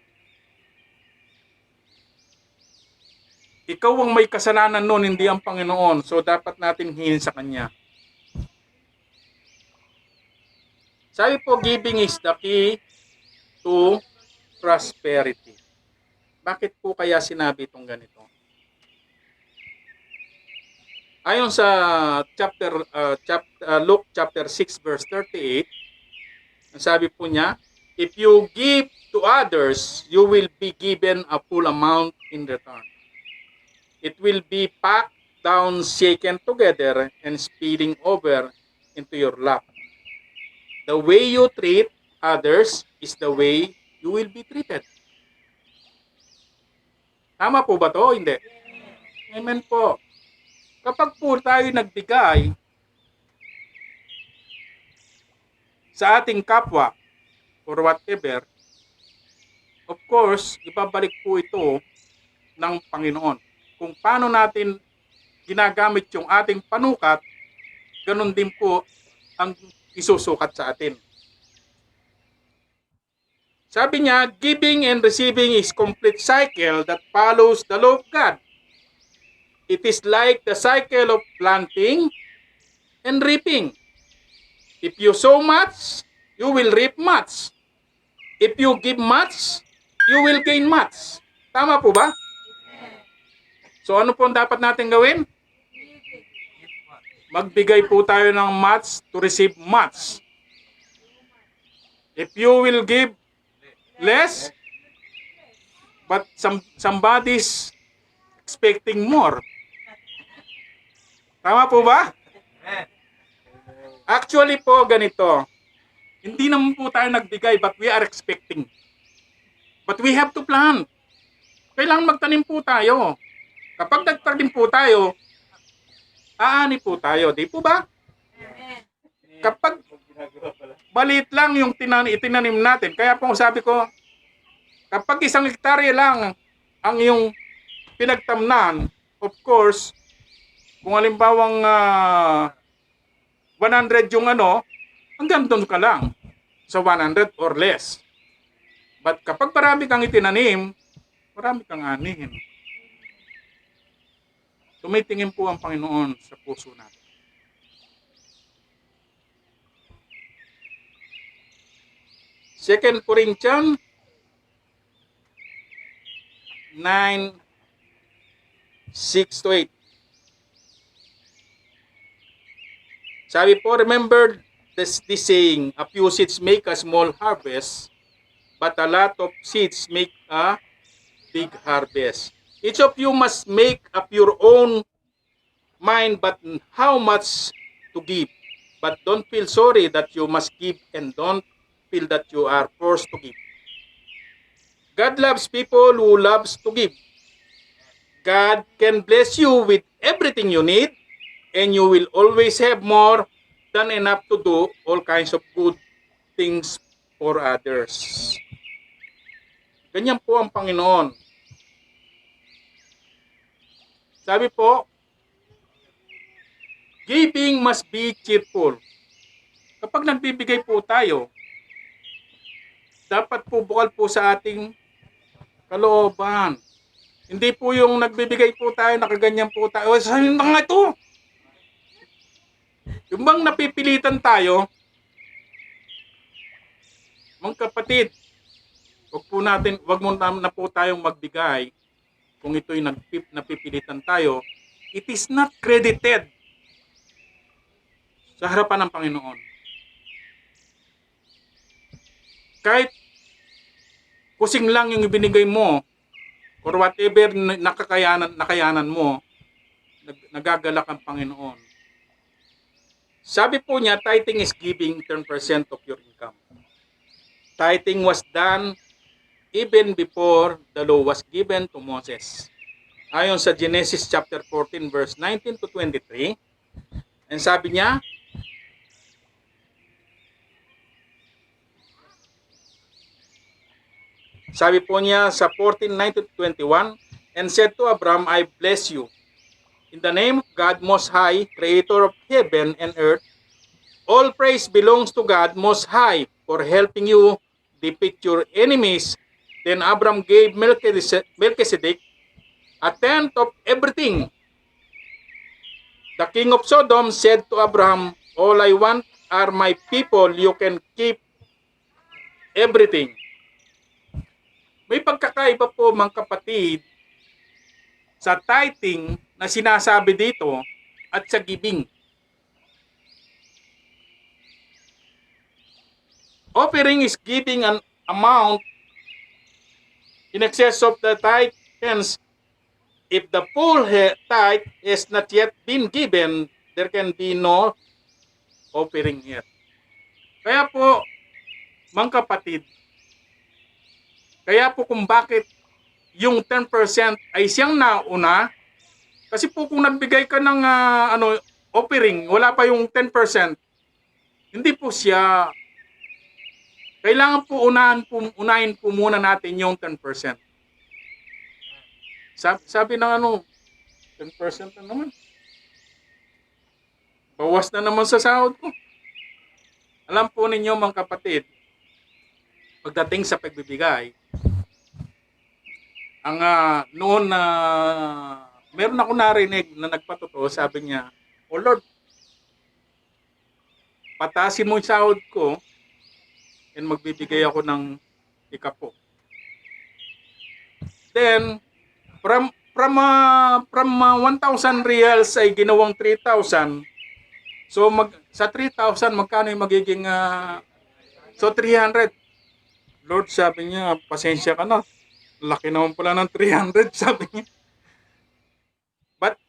Ikaw ang may kasalanan noon, hindi ang Panginoon. So, dapat natin hingin sa Kanya. Sabi po, giving is the key to prosperity. Bakit po kaya sinabi itong ganito? Ayon sa Luke chapter 6 verse 38, ang sabi po niya, if you give to others, you will be given a full amount in return. It will be packed down, shaken together, and spilling over into your lap. The way you treat others is the way you will be treated. Tama po ba to? Hindi. Amen po. Kapag po tayo nagbigay sa ating kapwa or whatever, of course, ibabalik po ito ng Panginoon. Kung paano natin ginagamit yung ating panukat, ganun din po ang isusukat sa atin. Sabi niya, giving and receiving is complete cycle that follows the law of God. It is like the cycle of planting and reaping. If you sow much, you will reap much. If you give much, you will gain much. Tama po ba? So ano po ang dapat natin gawin? Magbigay po tayo ng much to receive much. If you will give less, but somebody's expecting more. Tama po ba? Actually po, ganito. Hindi naman po tayo nagbigay, but we are expecting. But we have to plan. Kailangan magtanim po tayo. Kapag nagtanim po tayo, aani po tayo. Di po ba? Kapag balit lang yung itinanim natin, kaya po sabi ko, kapag 1 hektarya lang ang yung pinagtamnan, of course, kung halimbawang 100 yung hanggang doon ka lang sa 100 or less. But kapag marami kang itinanim, marami kang anihin. Tumitingin po ang Panginoon sa puso natin. Second Corinthians 9, 6 to 8. Sabi po, remember this saying, a few seeds make a small harvest, but a lot of seeds make a big harvest. Each of you must make up your own mind but how much to give. But don't feel sorry that you must give and don't feel that you are forced to give. God loves people who loves to give. God can bless you with everything you need and you will always have more than enough to do all kinds of good things for others. Ganyan po ang Panginoon. Sabi po, giving must be cheerful. Kapag nagbibigay po tayo, dapat po bukal po sa ating kalooban. Hindi po yung nagbibigay po tayo, nakaganyan po tayo. Sabi na nga ito. Yung bang napipilitan tayo, mga kapatid, wag mo na po tayong magbigay kung ito'y napipilitan tayo. It is not credited sa harapan ng Panginoon. Kahit kusing lang yung ibinigay mo or whatever nakayanan mo, nagagalak ang Panginoon. Sabi po niya, tithing is giving 10% of your income. Tithing was done even before the law was given to Moses. Ayon sa Genesis chapter 14 verse 19 to 23, and sabi niya, sabi po niya sa 14:19 to 21, and said to Abram, I bless you. In the name of God Most High, Creator of heaven and earth, all praise belongs to God Most High for helping you defeat your enemies. Then Abram gave Melchizedek a tenth of everything. The king of Sodom said to Abraham, all I want are my people. You can keep everything. May pagkakaiba po mga kapatid sa tithing na sinasabi dito at sa giving. Offering is giving an amount in excess of the tithe. Hence, if the full tithe has not yet been given, there can be no offering here. Kaya po, mga kapatid, kaya po kung bakit yung 10% ay siyang nauna, kasi po kung nagbigay ka ng offering, wala pa yung 10%, hindi po siya, kailangan po unahin po muna natin yung 10%. Sabi ng 10% na naman. Bawas na naman sa sahod ko. Alam po ninyo mga kapatid, pagdating sa pagbibigay, ang noon na meron ako narinig na nagpatotoo, sabi niya, oh Lord, patasin mo yung sahod ko and magbibigay ako ng ikapo. Then, from 1,000 reals ay ginawang 3,000. So, sa 3,000, magkano yung magiging, so 300. Lord, sabi niya, pasensya ka na. Laki naman pala ng 300, sabi niya. But,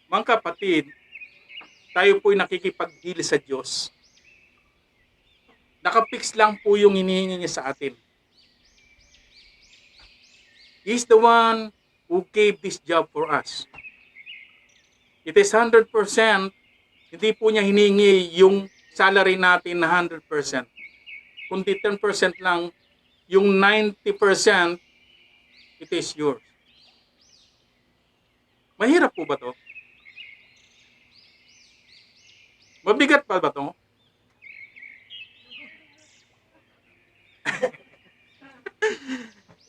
mga kapatid, tayo po'y nakikipagdili sa Diyos. Nakapix lang po yung hinihingi niya sa atin. He's the one who gave this job for us. It is 100%. Hindi po niya hinihingi yung salary natin na 100%. Kundi 10% lang, yung 90%, it is yours. Mahirap po ba to? Mabigat pa ba to?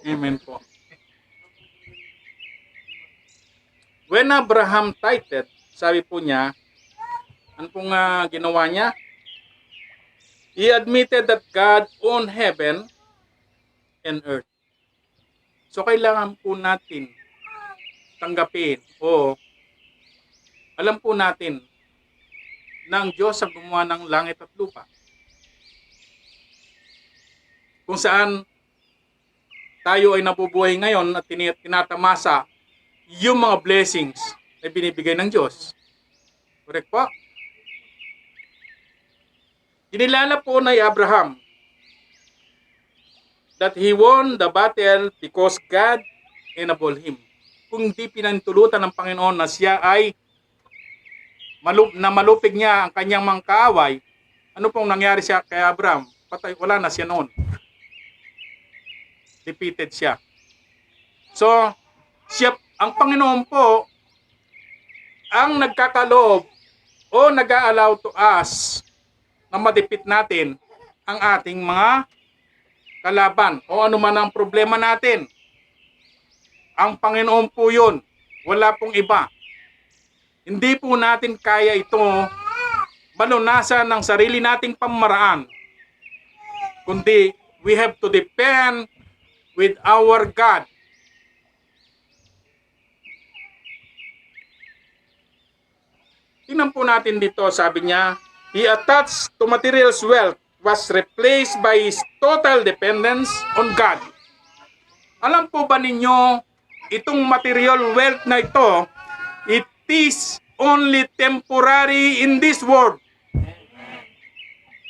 Amen po. When Abraham tithed, sabi po niya, ano pong ginawa niya? He admitted that God owned heaven and earth. So kailangan po natin tanggapin o alam po natin na ang Diyos ang gumawa ng langit at lupa. Kung saan tayo ay nabubuhay ngayon at tinatamasa yung mga blessings na binibigay ng Diyos. Correct po? Kinilala po na Abraham that he won the battle because God enabled him. Kung di pinantulutan ng Panginoon na siya ay malupig niya ang kanyang mga kaaway, ano pong nangyari siya kay Abraham? Patay, wala na siya noon. Defeated siya. So, ang Panginoon po ang nagkakaloob o nag-a-allow to us na madipit natin ang ating mga kalaban o ano man ang problema natin. Ang Panginoon po yun. Wala pong iba. Hindi po natin kaya ito malunasan ng sarili nating pamaraan. Kundi we have to depend with our God. Tingnan po natin dito, sabi niya, he attached to material wealth was replaced by his total dependence on God. Alam po ba ninyo, itong material wealth na ito, it is only temporary in this world.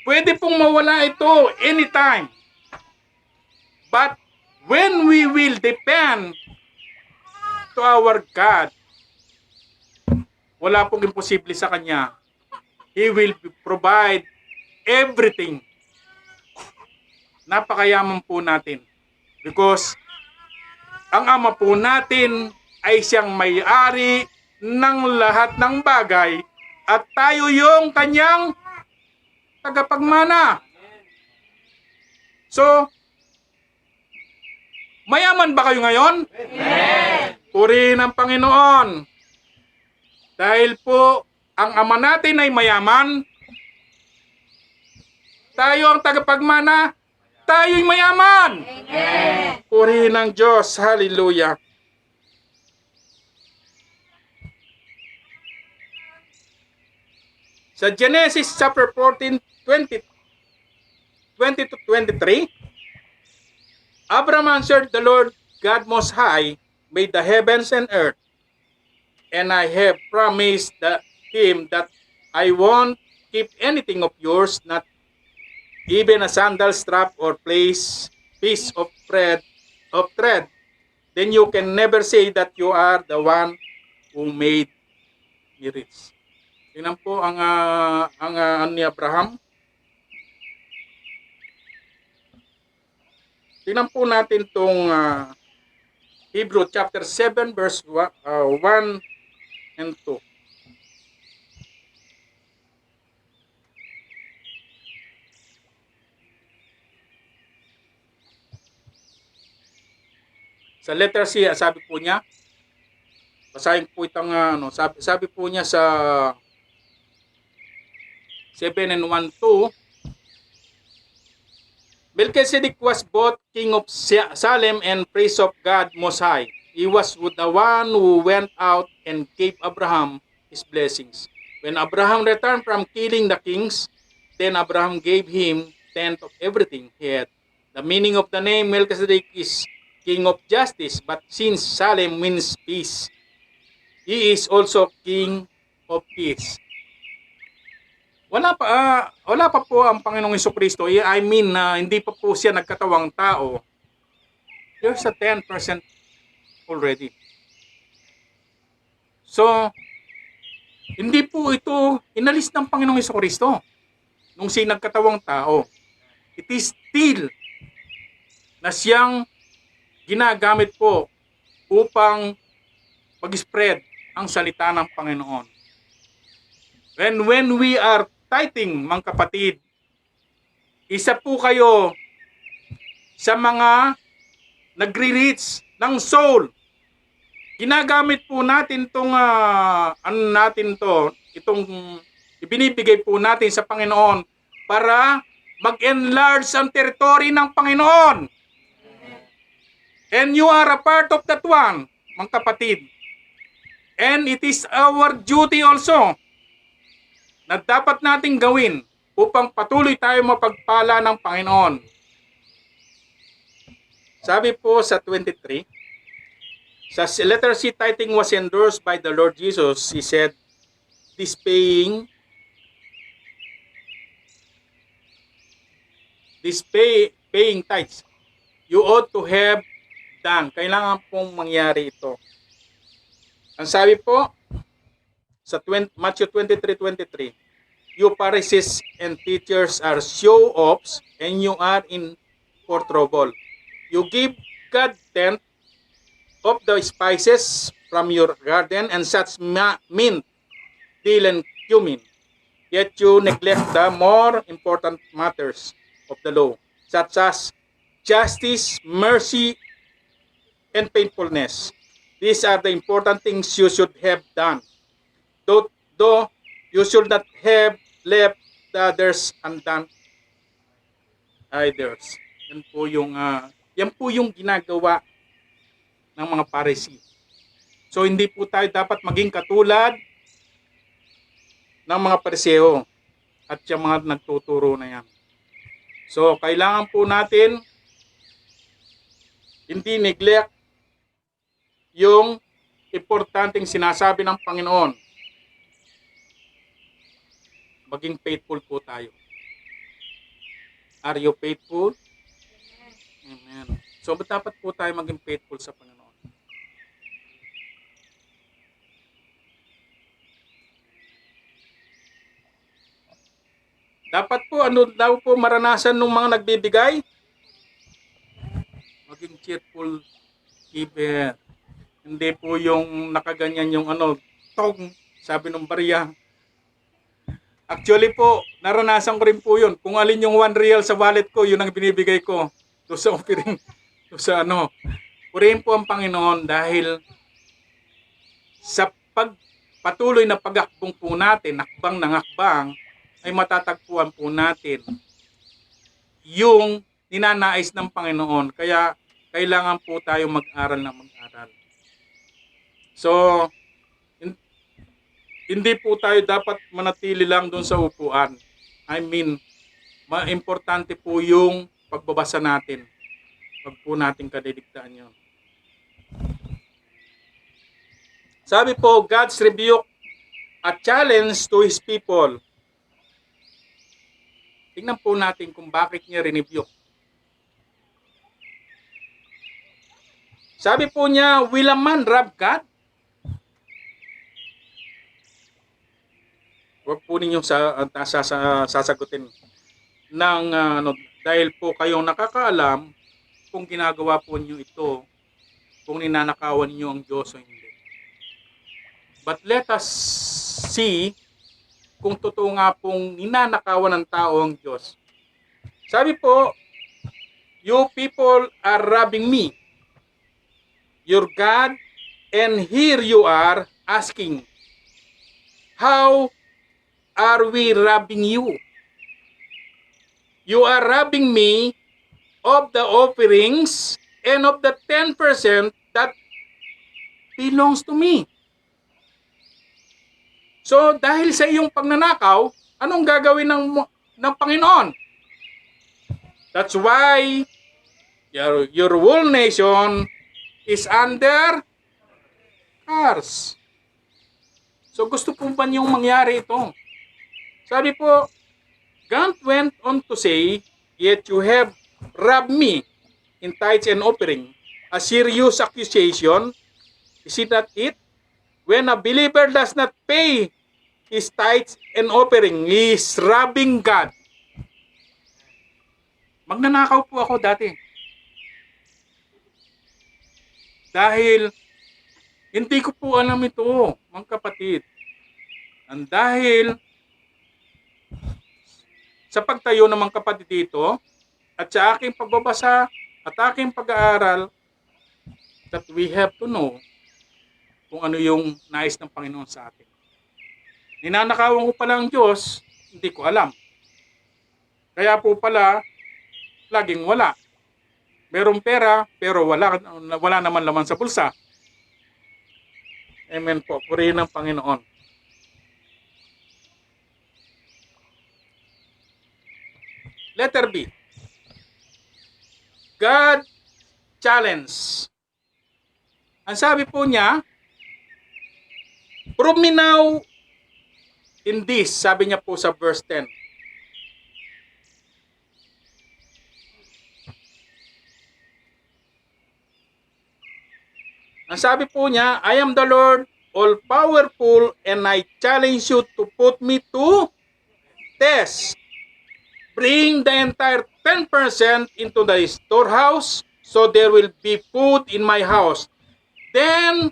Pwede pong mawala ito anytime. But when we will depend to our God, wala pong imposible sa Kanya. He will provide everything. Napakayaman po natin. Because ang Ama po natin ay siyang may-ari ng lahat ng bagay at tayo yung Kanyang tagapagmana. So, mayaman ba kayo ngayon? Amen. Purihin ang Panginoon. Dahil po, ang Ama natin ay mayaman. Tayo ang tagapagmana. Tayo'y mayaman. Amen. Purihin ang Diyos. Hallelujah. Sa Genesis chapter 14, 20 to 23, Abraham answered, "The Lord God Most High made the heavens and earth, and I have promised him that I won't keep anything of yours, not even a sandal strap or piece of thread. Then you can never say that you are the one who made me rich." Tingnan po ang ni Abraham. Tingnan po natin tong Hebrew chapter 7 verse 1 and 2. Sa letter C, sabi po niya, basahin po itong sabi po niya sa 7 and 1, 2, Melchizedek was both king of Salem and priest of God Most High. He was the one who went out and gave Abraham his blessings. When Abraham returned from killing the kings, then Abraham gave him tenth of everything he had. The meaning of the name Melchizedek is king of justice, but since Salem means peace, he is also king of peace. Wala pa po ang Panginoong Jesucristo. I mean, hindi pa po siya nagkatawang tao. There's a 10% already. So, hindi po ito inalis ng Panginoong Jesucristo nung siya nagkatawang tao. It is still na siyang ginagamit po upang pag-spread ang salita ng Panginoon. When we are tithing, mga kapatid, isa po kayo sa mga nagre-reach ng soul. Ginagamit po natin itong itong ibinibigay po natin sa Panginoon para mag-enlarge ang territory ng Panginoon. And you are a part of that one, mga kapatid. And it is our duty also na dapat nating gawin upang patuloy tayo mapagpala ng Panginoon. Sabi po sa 23, sa letter C, tithing was endorsed by the Lord Jesus. He said, this paying tithes, you ought to have done. Kailangan pong mangyari ito. Ang sabi po, sa Matthew 23:23, you Pharisees and teachers are show-offs and you are in for trouble. You give God tenth of the spices from your garden and such mint, dill, and cumin. Yet you neglect the more important matters of the law, such as justice, mercy, and faithfulness. These are the important things you should have done. Though you should not have left the others undone either. Yan po yung ginagawa ng mga Pharisee. So hindi po tayo dapat maging katulad ng mga Pariseo at yung mga nagtuturo na yan. So kailangan po natin hindi neglect yung importanteng sinasabi ng Panginoon. Maging faithful po tayo. Are you faithful? Amen. So, dapat po tayo maging faithful sa Panginoon. Dapat po, ano daw po maranasan ng mga nagbibigay? Maging cheerful giver. Hindi po yung nakaganyan yung tog, sabi ng barya. Actually po, naranasan ko rin po yun. Kung alin yung 1 real sa wallet ko, yun ang binibigay ko. Doon sa offering. Doon sa Purihin po ang Panginoon dahil sa patuloy na pag-akbong po natin, hakbang ng hakbang, ay matatagpuan po natin yung ninanais ng Panginoon. Kaya kailangan po tayo mag-aral na mag-aral. So, hindi po tayo dapat manatili lang doon sa upuan. I mean, importante po yung pagbabasa natin. Wag po natin kadidigtaan yun. Sabi po, God's rebuke a challenge to His people. Tingnan po natin kung bakit niya rebuke. Sabi po niya, will a man rob God? Huwag po ninyong sasagutin ng dahil po kayong nakakaalam kung ginagawa po niyo ito, kung ninanakawan niyo ang Diyos o hindi. But let us see kung totoo nga pong ninanakawan ng tao ang Diyos. Sabi po, you people are robbing me, your God, and here you are asking, how are we robbing you? You are robbing me of the offerings and of the 10% that belongs to me. So, dahil sa iyong pagnanakaw, anong gagawin ng Panginoon? That's why your whole nation is under curse. So, gusto po ba niyong mangyari ito? Sabi po, God went on to say, yet you have robbed me in tithes and offering. A serious accusation. Is it not it? When a believer does not pay his tithes and offering, he is robbing God. Magnanakaw po ako dati. Dahil hindi ko po alam ito, mga kapatid. And dahil sa pagtayo ng mga kapatid dito at sa aking pagbabasa at aking pag-aaral, that we have to know kung ano yung nais ng Panginoon sa atin. Ninanakawan ko pala ang Diyos, hindi ko alam. Kaya po pala, laging wala. Merong pera, pero wala naman laman sa bulsa. Amen po. Purihin ng Panginoon. Letter B. God challenge. Ang sabi po niya, prove me now in this, sabi niya po sa verse 10. Ang sabi po niya, I am the Lord, all powerful, and I challenge you to put me to test. Bring the entire 10% into the storehouse, so there will be food in my house. Then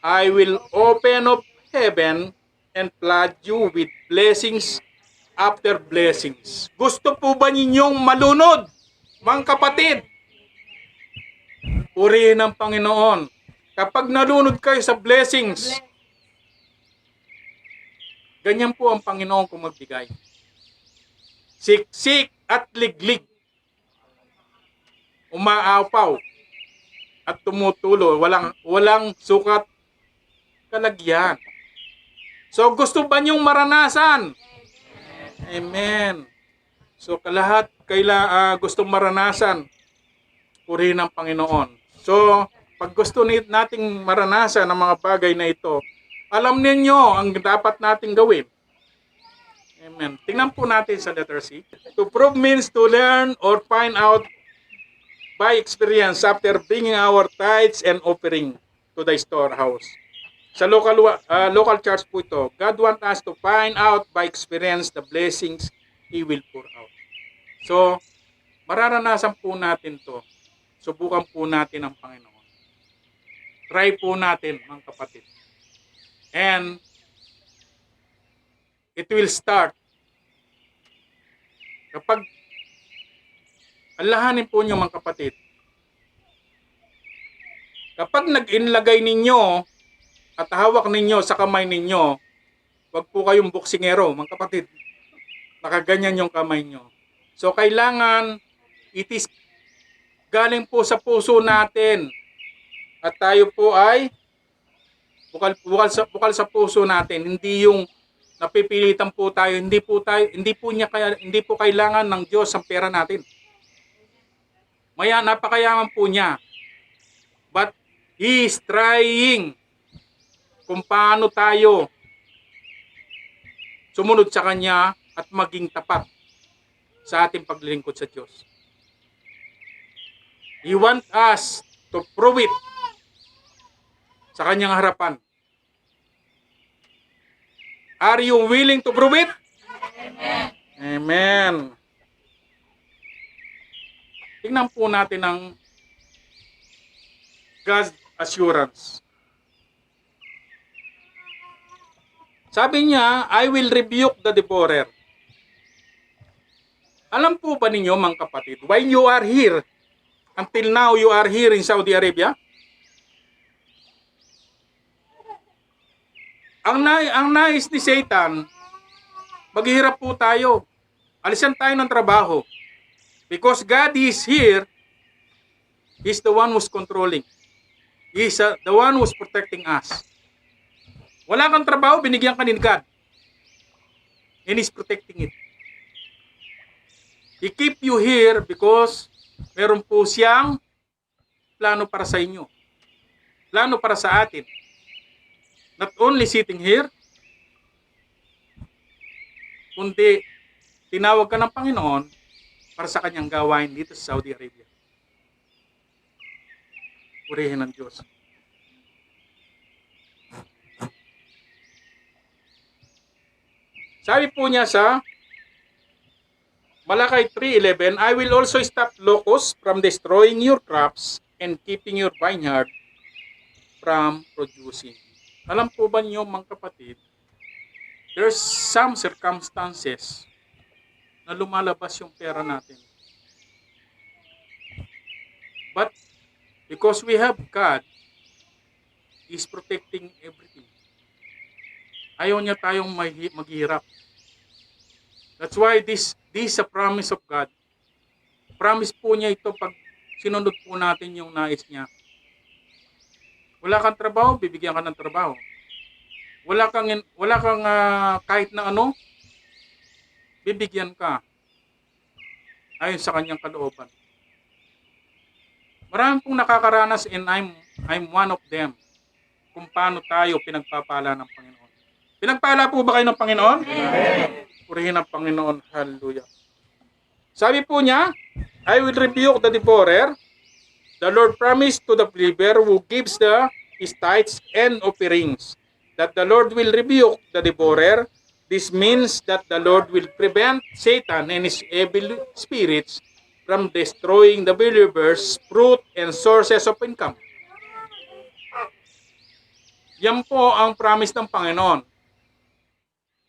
I will open up heaven and flood you with blessings after blessings. Gusto po ba ninyong malunod, mga kapatid? Purihin ng Panginoon. Kapag nalunod kayo sa blessings, ganyan po ang Panginoon kung magbigay. Siksik at liglig. Umaapaw at tumutulo. Walang sukat kalagyan. So gusto ba niyong maranasan? Amen. So lahat gustong maranasan, purihin ng Panginoon. So pag gusto nating maranasan ang mga bagay na ito, alam ninyo ang dapat nating gawin. Amen. Tingnan po natin sa letter C. To prove means to learn or find out by experience after bringing our tithes and offering to the storehouse. Sa local church po ito, God wants us to find out by experience the blessings He will pour out. So, mararanasan po natin to. Subukan po natin ang Panginoon. Try po natin, mga kapatid. And it will start kapag alahanin po nyo, mga kapatid, kapag nag-inlagay ninyo at hawak ninyo sa kamay ninyo, wag po kayong boksingero, mga kapatid. Nakaganyan yung kamay nyo. So, kailangan, it is galing po sa puso natin. At tayo po ay bukal sa puso natin. Hindi yung napipilitan po tayo. Hindi po kailangan ng Diyos ang pera natin. Napakayaman po niya. But He is trying kung paano tayo sumunod sa Kanya at maging tapat sa ating paglilingkod sa Diyos. He wants us to prove it sa Kanyang harapan. Are you willing to prove it? Amen. Amen. Tingnan po natin ang God's assurance. Sabi niya, I will rebuke the devourer. Alam po ba ninyo, mga kapatid, why you are here, until now you are here in Saudi Arabia? Ang nais ni Satan, maghihirap po tayo. Alisan tayo ng trabaho. Because God is here, He's the one who's controlling. He's the one who's protecting us. Wala kang trabaho, binigyan ka ni God. And He's protecting it. He keep you here because meron po siyang plano para sa inyo. Plano para sa atin. Not only sitting here, kundi tinawag ka ng Panginoon para sa Kanyang gawain dito sa Saudi Arabia. Purihin ng Diyos. Sabi po niya sa Malakay 3:11, I will also stop locusts from destroying your crops and keeping your vineyard from producing. Alam po ba niyo, mga kapatid, there's some circumstances na lumalabas yung pera natin. But because we have God, He's protecting everything. Ayaw niya tayong maghirap. That's why this is a promise of God. Promise po niya ito pag sinunod po natin yung nais niya. Wala kang trabaho, bibigyan ka ng trabaho. Wala kang kahit na ano, bibigyan ka. Ayon sa kanyang kalooban. Marami pong nakakaranas and I'm one of them. Kung paano tayo pinagpapala ng Panginoon. Pinagpala po ba kayo ng Panginoon? Amen. Purihin ang Panginoon. Hallelujah. Sabi po niya, I will rebuke the devourer. The Lord promised to the believer who gives his tithes and offerings that the Lord will rebuke the devourer. This means that the Lord will prevent Satan and his evil spirits from destroying the believers' fruit and sources of income. Yan po ang promise ng Panginoon.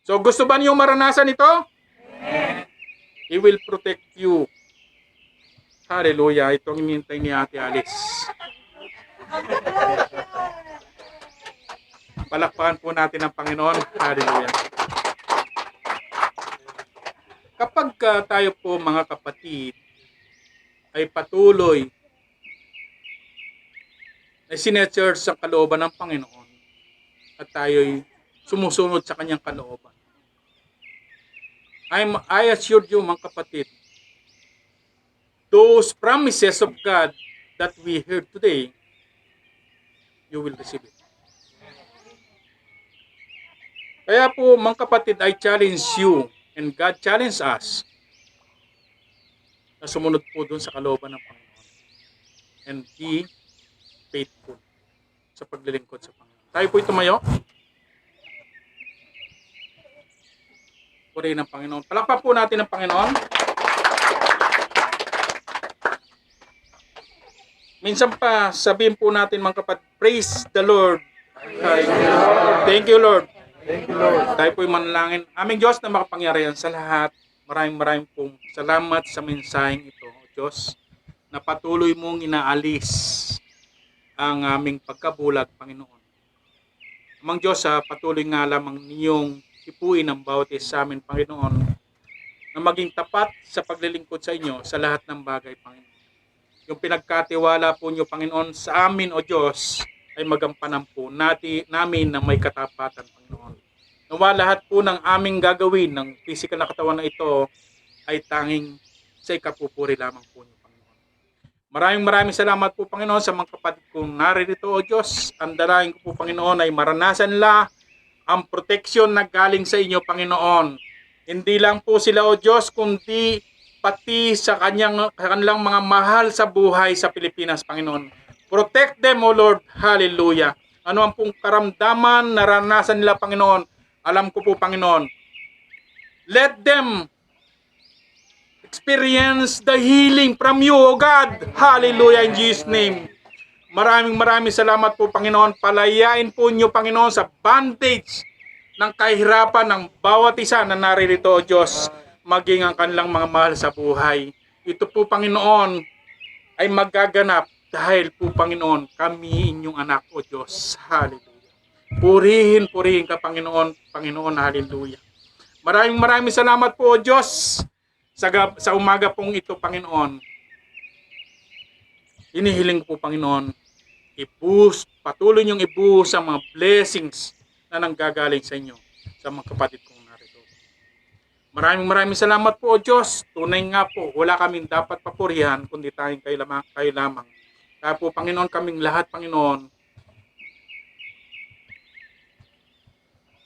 So gusto ba niyong maranasan ito? Amen. He will protect you. Hallelujah. Ito ang hinihintay ni Ate Alice. Palakpakan po natin ang Panginoon. Hallelujah. Kapag tayo po, mga kapatid, ay patuloy na sinesearch sa kalooban ng Panginoon at tayo'y sumusunod sa kanyang kalooban, I assure you, mga kapatid, those promises of God that we heard today, you will receive it. Kaya po, mga kapatid, I challenge you and God challenge us na sumunod po dun sa kalooban ng Panginoon and be faithful sa paglilingkod sa Panginoon. Tayo po tumayo. Purihin ng Panginoon. Palakpak po natin ang Panginoon. Minsan pa, sabihin po natin, mga kapatid, praise the Lord. Thank you, Lord. Thank you, Lord. Tayo po'y manalangin. Aming Diyos na makapangyarihan sa lahat. Maraming pong salamat sa mensaheng ito, Diyos, na patuloy mong inaalis ang aming pagkabulag, Panginoon. Amang Diyos, patuloy nga lamang niyong ipuin ang bawat isa sa amin, Panginoon, na maging tapat sa paglilingkod sa inyo sa lahat ng bagay, Panginoon. Yung pinagkatiwala po niyo, Panginoon, sa amin, O Diyos, ay magampanan po namin na may katapatan, Panginoon. Nawa lahat po ng aming gagawin ng physical na katawan na ito ay tanging sa ikapupuri lamang po niyo, Panginoon. Maraming salamat po, Panginoon, sa mga kapatid kong naririto, O Diyos. Ang dalangin ko po, Panginoon, ay maranasan nila ang proteksyon na galing sa inyo, Panginoon. Hindi lang po sila, O Diyos, kundi pati sa kanilang mga mahal sa buhay sa Pilipinas, Panginoon. Protect them, O Lord. Hallelujah. Ano ang pong karamdaman, naranasan nila, Panginoon. Alam ko po, Panginoon. Let them experience the healing from you, O God. Hallelujah, in Jesus' name. Maraming salamat po, Panginoon. Palayain po niyo, Panginoon, sa bandage ng kahirapan ng bawat isa na naririto, O Diyos, maging ang kanilang mga mahal sa buhay. Ito po, Panginoon, ay magaganap dahil po, Panginoon, kami inyong anak, O Diyos. Hallelujah. Purihin ka, Panginoon. Panginoon, hallelujah. Maraming salamat po, O Diyos, sa umaga pong ito, Panginoon. Inihiling po, Panginoon, patuloy niyong ibuhos ang mga blessings na nanggagaling sa inyo, sa mga kapatid kong narito. Maraming salamat po, O Diyos. Tunay nga po, wala kaming dapat papurihan, kundi tayong kayo lamang. Kaya po, Panginoon, kaming lahat, Panginoon,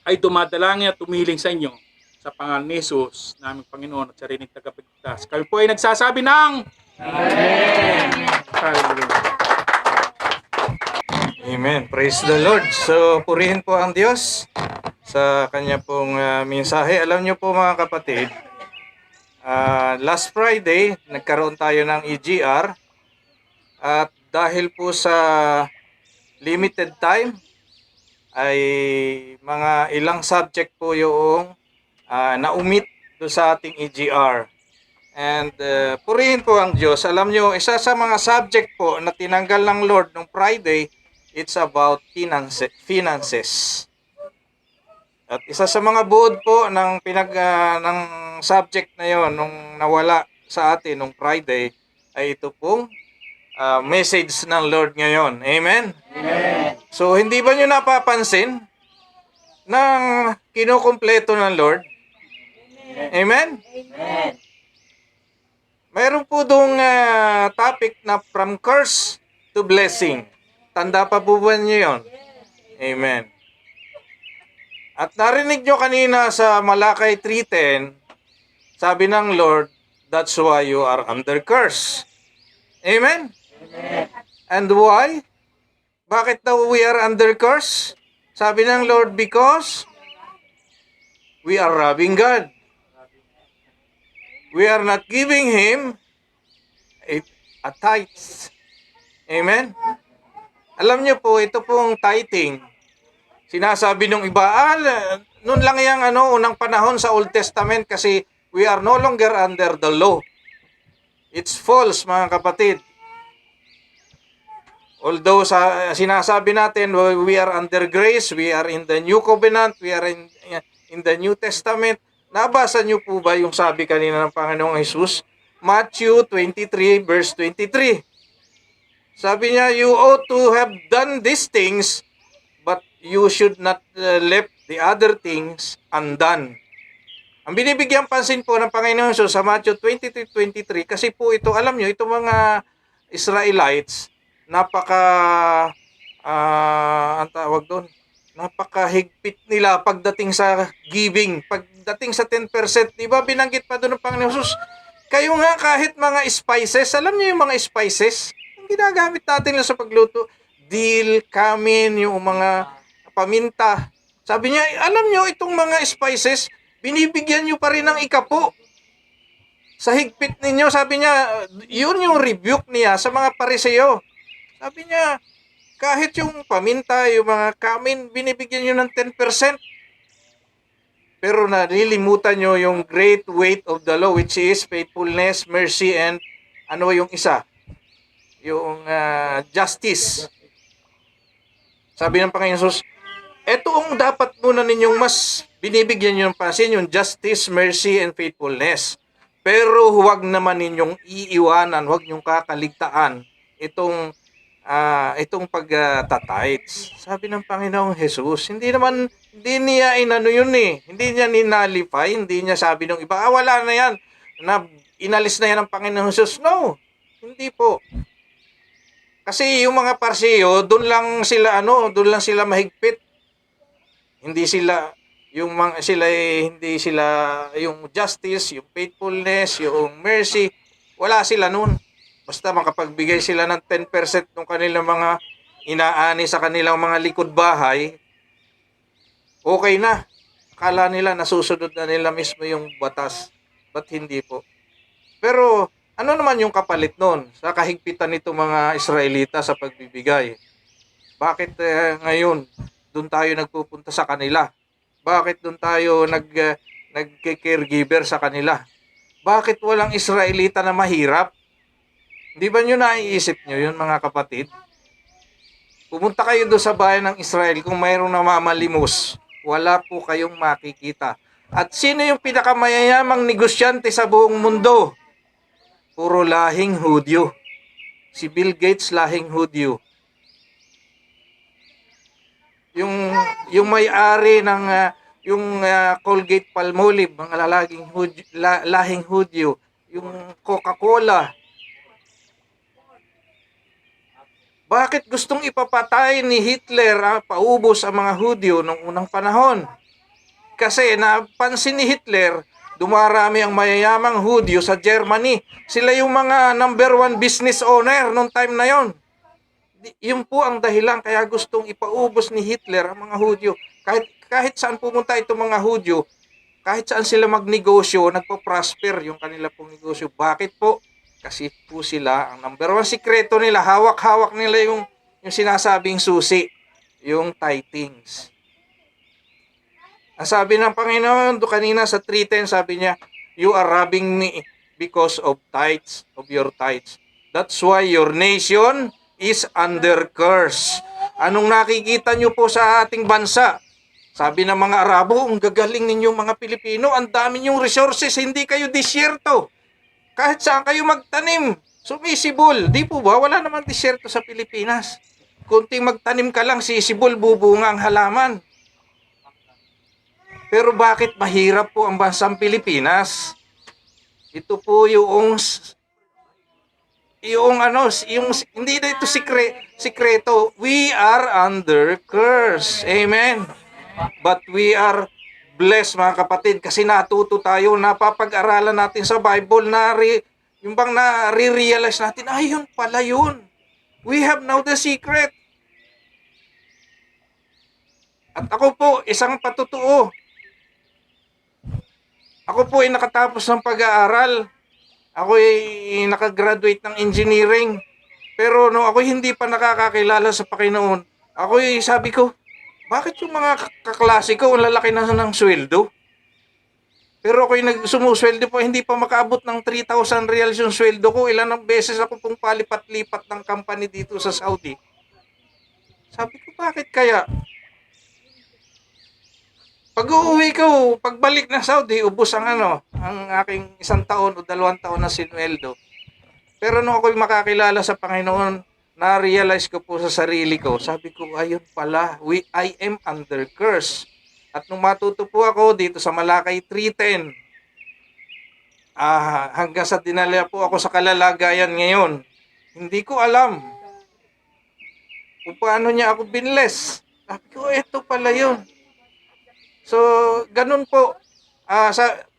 ay dumadalangin at tumihiling sa inyo sa pangalan ni Jesus, naming Panginoon at sariling tagapagligtas. Kami po ay nagsasabi ng Amen! Hallelujah. Amen. Praise the Lord. So, purihin po ang Diyos sa kanya pong mensahe. Alam niyo po, mga kapatid, last Friday, nagkaroon tayo ng EGR at dahil po sa limited time, ay mga ilang subject po yung na-omit do sa ating EGR. And purihin po ang Diyos. Alam nyo, isa sa mga subject po na tinanggal ng Lord nung Friday, it's about finances. At isa sa mga buod po ng ng subject na yon nung nawala sa atin nung Friday ay ito pong message ng Lord ngayon. Amen? Amen. So, hindi ba nyo napapansin ng kinukumpleto ng Lord? Amen? Amen. Mayroon po doong topic na from curse to blessing. Tanda pa po ba niyo yun? Amen. At narinig nyo kanina sa Malakay 3:10, sabi ng Lord, that's why you are under curse. Amen? Amen. And why? Bakit daw we are under curse? Sabi ng Lord, because we are robbing God. We are not giving Him a tithe. Amen? Alam niyo po, ito pong tithing, sinasabi nung iba, noon lang yung unang panahon sa Old Testament kasi we are no longer under the law. It's false, mga kapatid. Although sinasabi natin, we are under grace, we are in the new covenant, we are in the New Testament. Nabasa niyo po ba yung sabi kanina ng Panginoong Jesus? Matthew 23 verse 23. Sabi niya, you ought to have done these things, but you should not left the other things undone. Ang binibigyan pansin po ng Panginoon Jesus sa Matthew 23:23 kasi po ito, alam niyo, itong mga Israelites, ang tawag doon, napakahigpit nila pagdating sa giving, pagdating sa 10%. Di ba binanggit pa doon ng Panginoon Jesus, kayo nga kahit mga spices, alam niyo yung mga spices, yung ginagamit natin sa pagluto, dill, cumin, yung mga paminta. Sabi niya, alam niyo itong mga spices, binibigyan niyo pa rin ng ikapo. Sa higpit ninyo, sabi niya, yun yung rebuke niya sa mga Pariseo. Sabi niya, kahit yung paminta, yung mga cumin, binibigyan nyo ng 10%. Pero nalilimutan nyo yung great weight of the law, which is faithfulness, mercy, and yung isa? Yung justice. Sabi ng Panginoon Jesus, Ito ang dapat muna ninyong mas binibigyan nyo ng pansin, yung justice, mercy, and faithfulness. Pero huwag naman ninyong iiwanan, huwag nyong kakaligtaan itong pagtatites. Sabi ng Panginoong Jesus, hindi niya inano yun eh. Hindi niya ninalify, hindi niya sabi ng iba, wala na yan, na inalis na yan ng Panginoong Jesus. No, hindi po. Kasi yung mga parseyo, doon lang sila mahigpit. Hindi sila hindi sila yung justice, yung faithfulness, yung mercy, wala sila noon. Basta makapagbigay sila ng 10% ng kanilang mga inaani sa kanilang mga likod bahay, okay na. Akala nila nasusunod na nila mismo yung batas. But hindi po. Pero ano naman yung kapalit noon sa kahigpitan nito mga Israelita sa pagbibigay? Bakit ngayon doon tayo nagpupunta sa kanila? Bakit doon tayo nagke-caregiver sa kanila? Bakit walang Israelita na mahirap? Di ba nyo naiisip nyo yun mga kapatid? Pumunta kayo doon sa bayan ng Israel kung mayroong namamalimos. Wala po kayong makikita. At sino yung pinakamayayamang negosyante sa buong mundo? Puro lahing Hudyo. Si Bill Gates lahing Hudyo. Yung may-ari ng Colgate Palmolive, mga lahing Hudyo, yung Coca-Cola. Bakit gustong ipapatay ni Hitler, paubos ang mga Hudyo noong unang panahon? Kasi napansin ni Hitler, dumarami ang mayayamang Hudyo sa Germany. Sila yung mga number one business owner noong time na yon. Yun po ang dahilan kaya gustong ipaubos ni Hitler ang mga Hudyo. Kahit saan pumunta itong mga Hudyo, kahit saan sila magnegosyo, nagpo-prosper yung kanila pong negosyo. Bakit po? Kasi po sila, ang number one sikreto nila, hawak-hawak nila yung sinasabing susi, yung tithings. Ang sabi ng Panginoon kanina sa 3:10, sabi niya, you are robbing me because of tithes, of your tithes. That's why your nation is under curse. Anong nakikita nyo po sa ating bansa? Sabi ng mga Arabo, ang gagaling ninyong mga Pilipino, ang dami nyong resources, hindi kayo disyerto. Kahit saan kayo magtanim, sumisibol. Di po ba? Wala naman disyerto sa Pilipinas. Kunting magtanim ka lang, sisibol, bubunga ang halaman. Pero bakit mahirap po ang bansang Pilipinas? Ito po yung hindi na ito sikreto. We are under curse. Amen. But we are blessed mga kapatid kasi natuto tayo, napapag-aralan natin sa Bible yung bang nare-realize natin, yun pala yun. We have now the secret. At ako po, isang patutuo. Ako po ay nakatapos ng pag-aaral. Ako ay nakagraduate ng engineering. Pero no, ako hindi pa nakakakilala sa Panginoon. Ako ay sabi ko, bakit yung mga kaklase ko ang lalaki na ng sweldo? Pero ako'y sumusweldo po, hindi pa makaabot ng 3,000 reals yung sweldo ko. Ilan ang beses ako pong palipat-lipat ng company dito sa Saudi. Sabi ko, bakit kaya? Pag uuwi ko, pagbalik na Saudi, ubos ang aking 1 taon o 2 taon na sinweldo. Pero nung ako'y makakilala sa Panginoon, na-realize ko po sa sarili ko, sabi ko, ayun pala, I am under curse. At nung matuto po ako dito sa Malakay 3:10, hanggang sa dinala po ako sa kalalagayan ngayon, hindi ko alam kung paano niya ako binless. Sabi ko, eto pala yun. So, ganun po.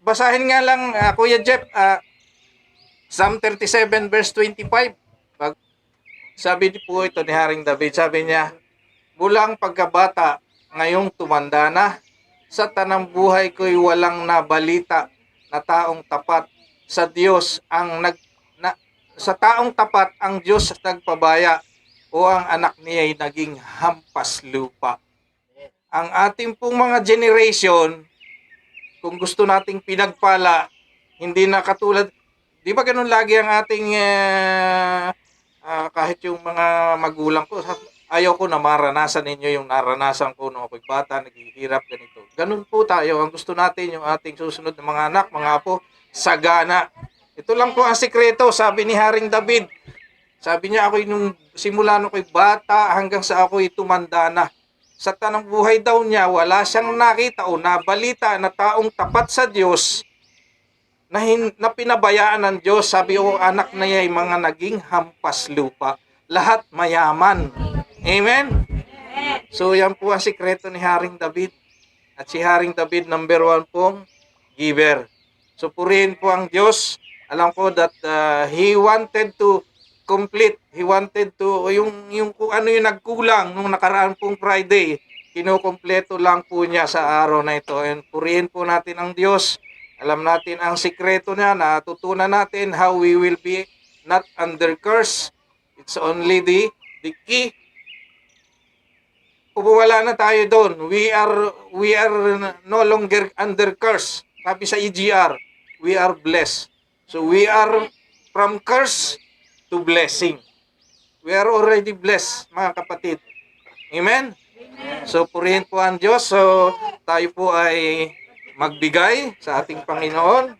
Basahin nga lang, Kuya Jeff, Psalm 37 verse 25. Sabi po ito ni Haring David, sabi niya, mulang pagkabata, ngayong tumanda na, sa tanang buhay ko'y walang nabalita na taong tapat sa Diyos sa taong tapat ang Diyos nagpabaya o ang anak niya'y naging hampas lupa. Ang ating pong mga generation, kung gusto nating pinagpala, hindi na katulad, di ba ganun lagi ang ating kahit yung mga magulang ko, ayaw ko na maranasan ninyo yung naranasan ko nung ako'y bata, naghihirap ganito. Ganun po tayo. Ang gusto natin yung ating susunod na mga anak, mga apo, sagana. Ito lang po ang sikreto, sabi ni Haring David. Sabi niya, ako'y nung simula nung ako'y bata hanggang sa ako'y tumanda na. Sa tanang buhay daw niya, wala siyang nakita o nabalita na taong tapat sa Diyos na pinabayaan ng Diyos. Sabi o anak na niya ay mga naging hampas lupa. Lahat mayaman. Amen? So yan po ang sikreto ni Haring David. At si Haring David, number 1 pong giver. So purihin po ang Diyos. Alam ko that he wanted to complete. He wanted to, yung kung ano yung nagkulang nung nakaraan pong Friday, kinukumpleto lang po niya sa araw na ito. And purihin po natin ang Diyos. Alam natin ang sikreto niya, natutunan natin how we will be not under curse. It's only the key. Wala na tayo doon. We are no longer under curse. Sabi sa EGR, we are blessed. So we are from curse to blessing. We are already blessed, mga kapatid. Amen? So purihin po ang Diyos. So tayo po ay magbigay sa ating Panginoon.